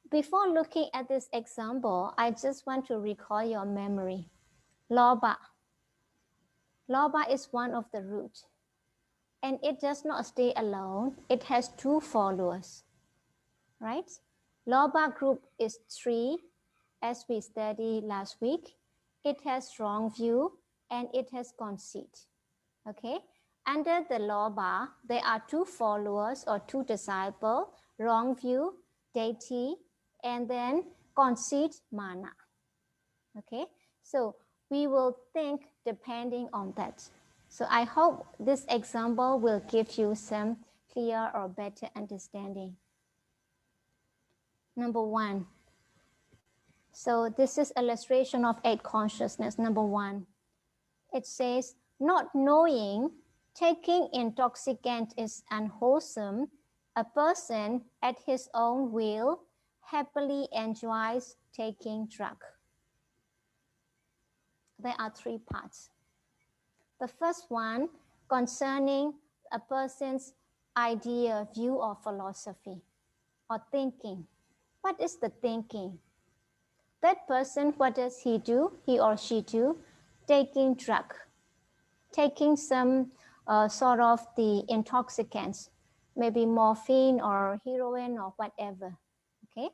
Before looking at this example, I just want to recall your memory. Lobha. Lobha is one of the roots. And it does not stay alone. It has 2 followers. Right? Lobha group is 3, as we studied last week. It has strong view and it has conceit. Okay? Under the lobha, there are 2 followers or 2 disciples, wrong view, deity, and then conceit, mana. Okay? So we will think depending on that. So I hope this example will give you some clear or better understanding. Number 1. So this is illustration of 8 consciousness. Number 1. It says, not knowing taking intoxicant is unwholesome, a person at his own will happily enjoys taking drug. There are 3 parts. The first one concerning a person's idea, view, or philosophy, or thinking. What is the thinking? That person, what does he do? He or she do? Taking drug, taking some sort of the intoxicants, maybe morphine or heroin or whatever. Okay.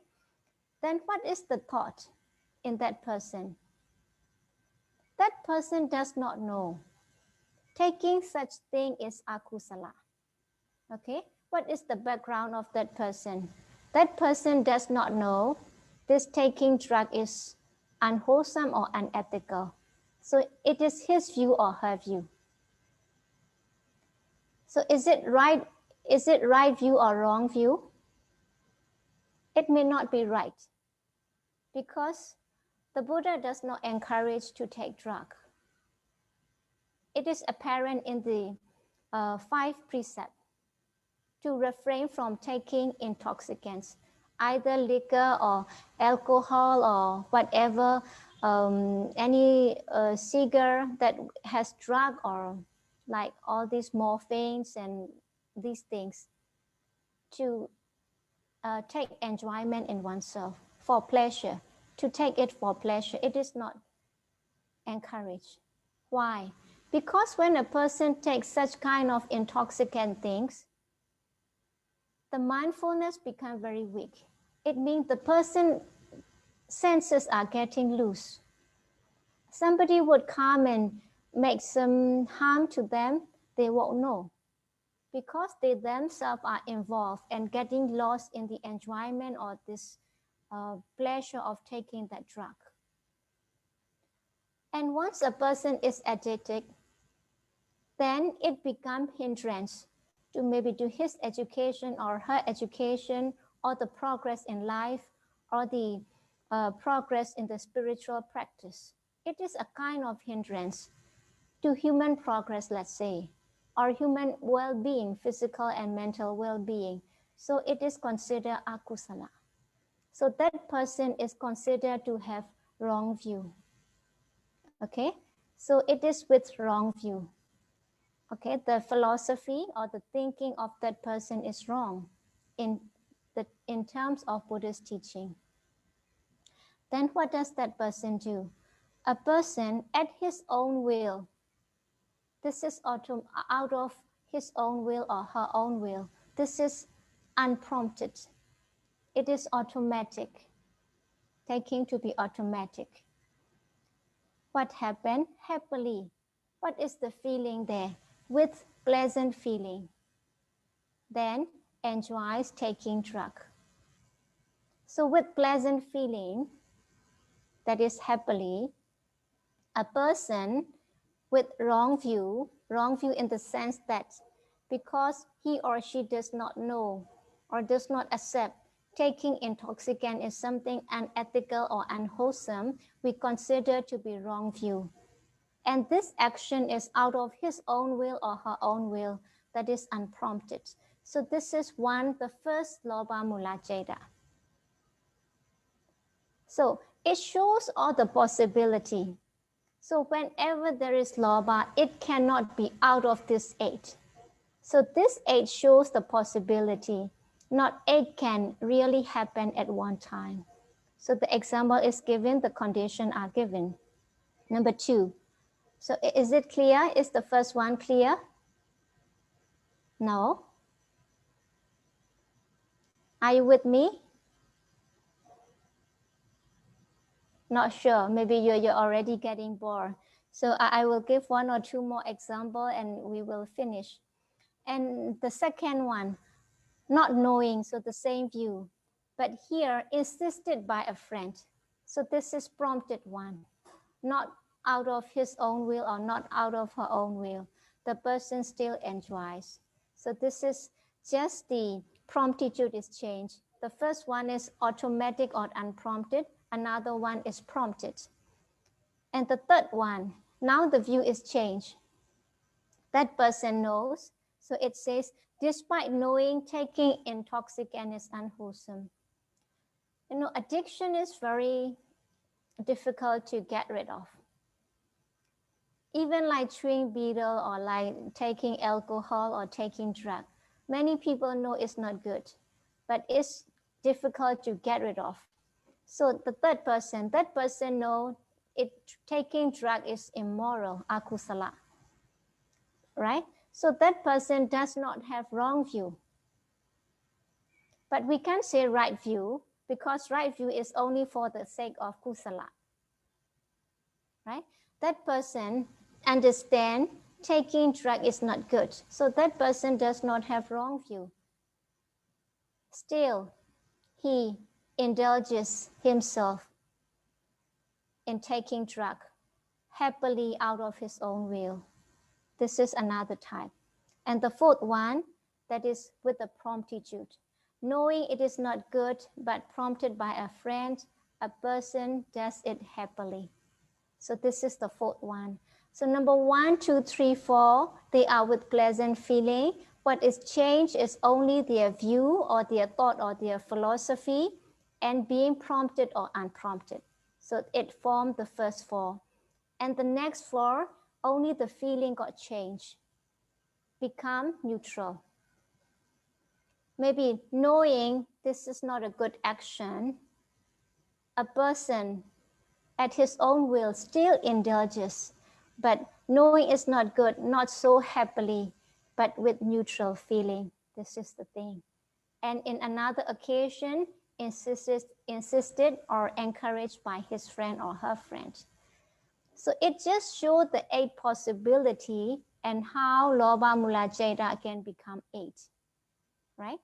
Then what is the thought in that person? That person does not know. Taking such thing is akusala. Okay. What is the background of that person? that person does not know this taking drug is unwholesome or unethical. So it is his view or her view. So is it right view or wrong view? It may not be right, because the Buddha does not encourage to take drug. It is apparent in the 5 precepts to refrain from taking intoxicants, either liquor or alcohol or whatever, any cigar that has drug, or like all these morphines and these things, to take enjoyment in oneself for pleasure, to take it for pleasure. It is not encouraged. Why? Because when a person takes such kind of intoxicant things, the mindfulness becomes very weak. It means the person's senses are getting loose. Somebody would come and make some harm to them, they won't know, because they themselves are involved and getting lost in the enjoyment or this pleasure of taking that drug. And once a person is addicted, then it becomes hindrance to maybe to his education or her education, or the progress in life, or the progress in the spiritual practice. It is a kind of hindrance to human progress, let's say, or human well-being, physical and mental well-being. So it is considered akusala. So that person is considered to have wrong view. Okay, so it is with wrong view. Okay, the philosophy or the thinking of that person is wrong in terms of Buddhist teaching. Then what does that person do? A person at his own will, this is out of his own will or her own will. This is unprompted. It is automatic, taking to be automatic. What happened? Happily. What is the feeling there? With pleasant feeling. Then enjoys taking drug. So with pleasant feeling, that is happily, a person with wrong view in the sense that because he or she does not know or does not accept taking intoxicant is something unethical or unwholesome, we consider to be wrong view. And this action is out of his own will or her own will, that is unprompted. So this is the first Lobha Mula Jeda. So it shows all the possibility. So whenever there is Lobha, it cannot be out of this 8. So this 8 shows the possibility. Not 8 can really happen at one time. So the example is given, the conditions are given. Number 2. So is it clear? Is the first one clear? No? Are you with me? Not sure. Maybe you're already getting bored. So I will give 1 or 2 more examples and we will finish. And the second one, not knowing, so the same view. But here, insisted by a friend. So this is prompted one, not out of his own will or not out of her own will. The person still enjoys. So this is just the promptitude is changed. The first one is automatic or unprompted. Another one is prompted. And the third one, now the view is changed. That person knows. So it says, despite knowing taking intoxicant is unwholesome. You know, addiction is very difficult to get rid of. Even like chewing betel or like taking alcohol or taking drug, many people know it's not good, but it's difficult to get rid of. So the third person, that person know taking drug is immoral, akusala, right? So that person does not have wrong view. But we can't say right view because right view is only for the sake of kusala, right? That person understand taking drug is not good. So that person does not have wrong view. Still, he indulges himself in taking drug happily out of his own will. This is another type. And the fourth one, that is with the promptitude, knowing it is not good, but prompted by a friend, a person does it happily. So this is the fourth one. So number 1, 2, 3, 4, they are with pleasant feeling. What is changed is only their view or their thought or their philosophy and being prompted or unprompted. So it formed the first 4. And the next 4, only the feeling got changed, become neutral. Maybe knowing this is not a good action, a person at his own will still indulges, but knowing it's not good, not so happily, but with neutral feeling. This is the thing. And in another occasion, insisted or encouraged by his friend or her friend. So it just showed the 8 possibility and how Lobha Mula Jeda can become 8, right?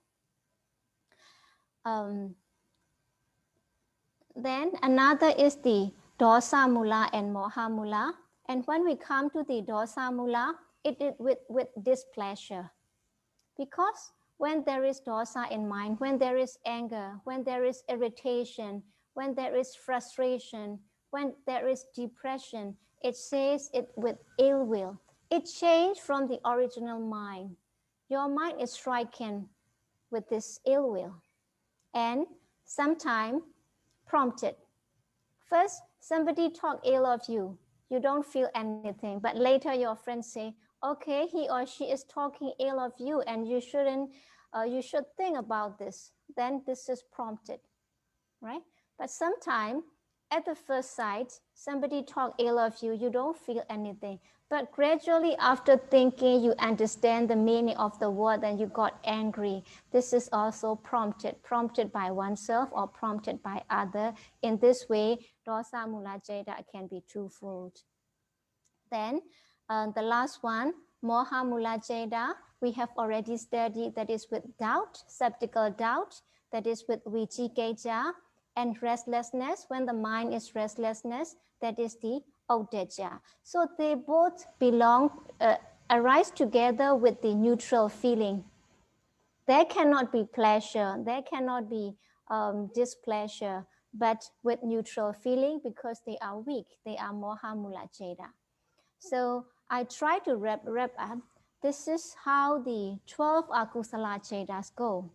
Then another is the Dosa Mula and Moha Mula. And when we come to the Dosa Mula, it is with displeasure. Because when there is dosa in mind, when there is anger, when there is irritation, when there is frustration, when there is depression, it says it with ill will. It changed from the original mind. Your mind is stricken with this ill will and sometimes prompted. First, somebody talk ill of you. You don't feel anything, but later your friends say, okay, he or she is talking ill of you and you should think about this. Then this is prompted, right? But sometimes at the first sight, somebody talk ill of you, you don't feel anything. But gradually after thinking, you understand the meaning of the word and you got angry. This is also prompted by oneself or prompted by other. In this way, Dosa Mula Jeda can be twofold. Then the last one, Moha Mula Jeda, we have already studied, that is with doubt, skeptical doubt, that is with Vijikeja, and restlessness. When the mind is restlessness, that is the Uddhacca. So they both arise together with the neutral feeling. There cannot be pleasure, there cannot be displeasure, but with neutral feeling because they are weak, they are Moha Mula Jeda. So I try to wrap up. This is how the 12 Akusala Chedas go.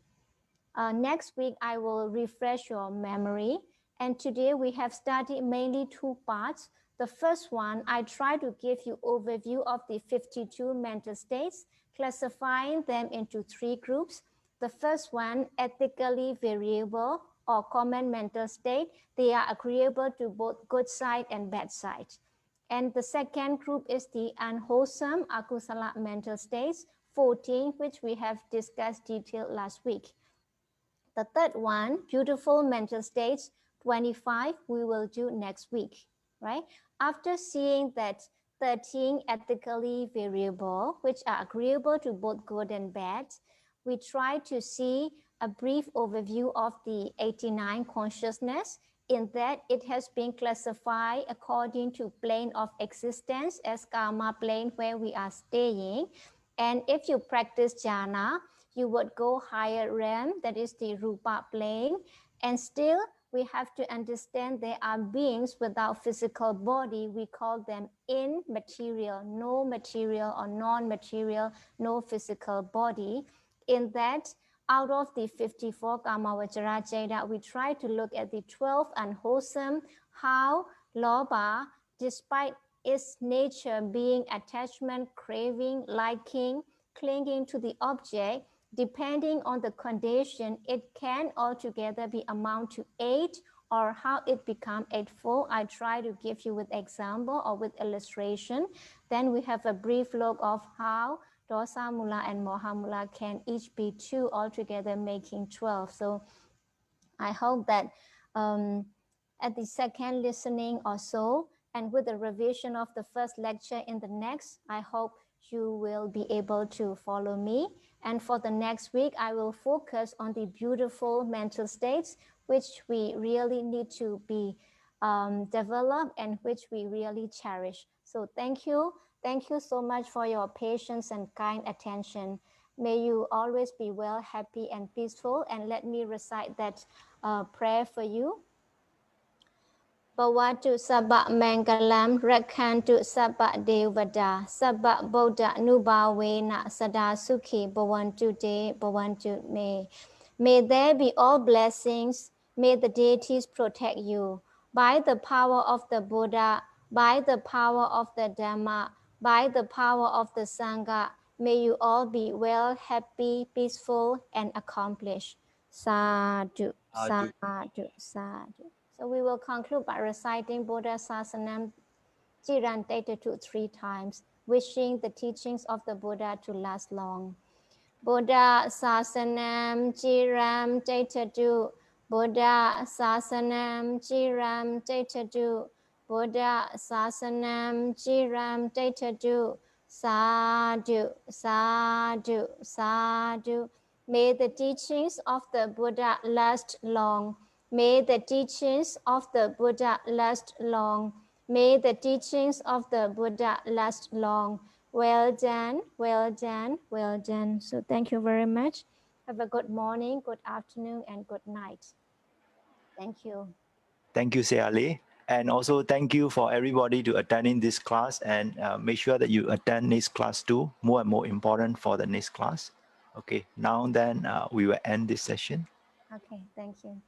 Next week, I will refresh your memory. And today we have studied mainly 2 parts. The first one, I try to give you overview of the 52 mental states, classifying them into 3 groups. The first one, ethically variable or common mental state. They are agreeable to both good side and bad side. And the second group is the unwholesome akusala mental states, 14, which we have discussed detailed last week. The third one, beautiful mental states, 25, we will do next week, right? After seeing that 13 ethically variable, which are agreeable to both good and bad, we try to see a brief overview of the 89 consciousness. In that, it has been classified according to plane of existence as karma plane where we are staying. And if you practice jhana, you would go higher realm, that is the rupa plane. And still, we have to understand there are beings without physical body. We call them immaterial, no material or non-material, no physical body. In that, out of the 54 Kamavajara Jeda, we try to look at the 12 unwholesome, how Lobha, despite its nature being attachment, craving, liking, clinging to the object, depending on the condition, it can altogether be amount to 8 or how it become 8-fold. I try to give you with example or with illustration. Then we have a brief look of how Dosa Mula and Moha Mula can each be 2 altogether, making 12. So I hope that at the second listening or so, and with the revision of the first lecture in the next, I hope you will be able to follow me. And for the next week, I will focus on the beautiful mental states which we really need to be developed and which we really cherish. So thank you. Thank you so much for your patience and kind attention. May you always be well, happy, and peaceful. And let me recite that prayer for you. Bhavatu sabba mangalam rakhantu sabba devada sabba bodha nubhavena sada sukhi bhavantu te bhavantu me. May there be all blessings. May the deities protect you. By the power of the Buddha, by the power of the Dhamma, by the power of the Sangha, may you all be well, happy, peaceful, and accomplished. Sadhu, sadhu, sadhu. So we will conclude by reciting Buddha Sasanam Jiran Tetatu 3 times, wishing the teachings of the Buddha to last long. Buddha Sasanam Jiram Tetatu, Buddha Sasanam Jiram Tetatu, Buddha Sasanam Jiram Tetatu, Sadhu, sadhu, sadhu. May the teachings of the Buddha last long. May the teachings of the Buddha last long. May the teachings of the Buddha last long. Well done, well done, well done. So thank you very much. Have a good morning, good afternoon, and good night. Thank you. Thank you, Sayalay. And also thank you for everybody to attending this class, and make sure that you attend this class too. More and more important for the next class. Okay, now then we will end this session. Okay, thank you.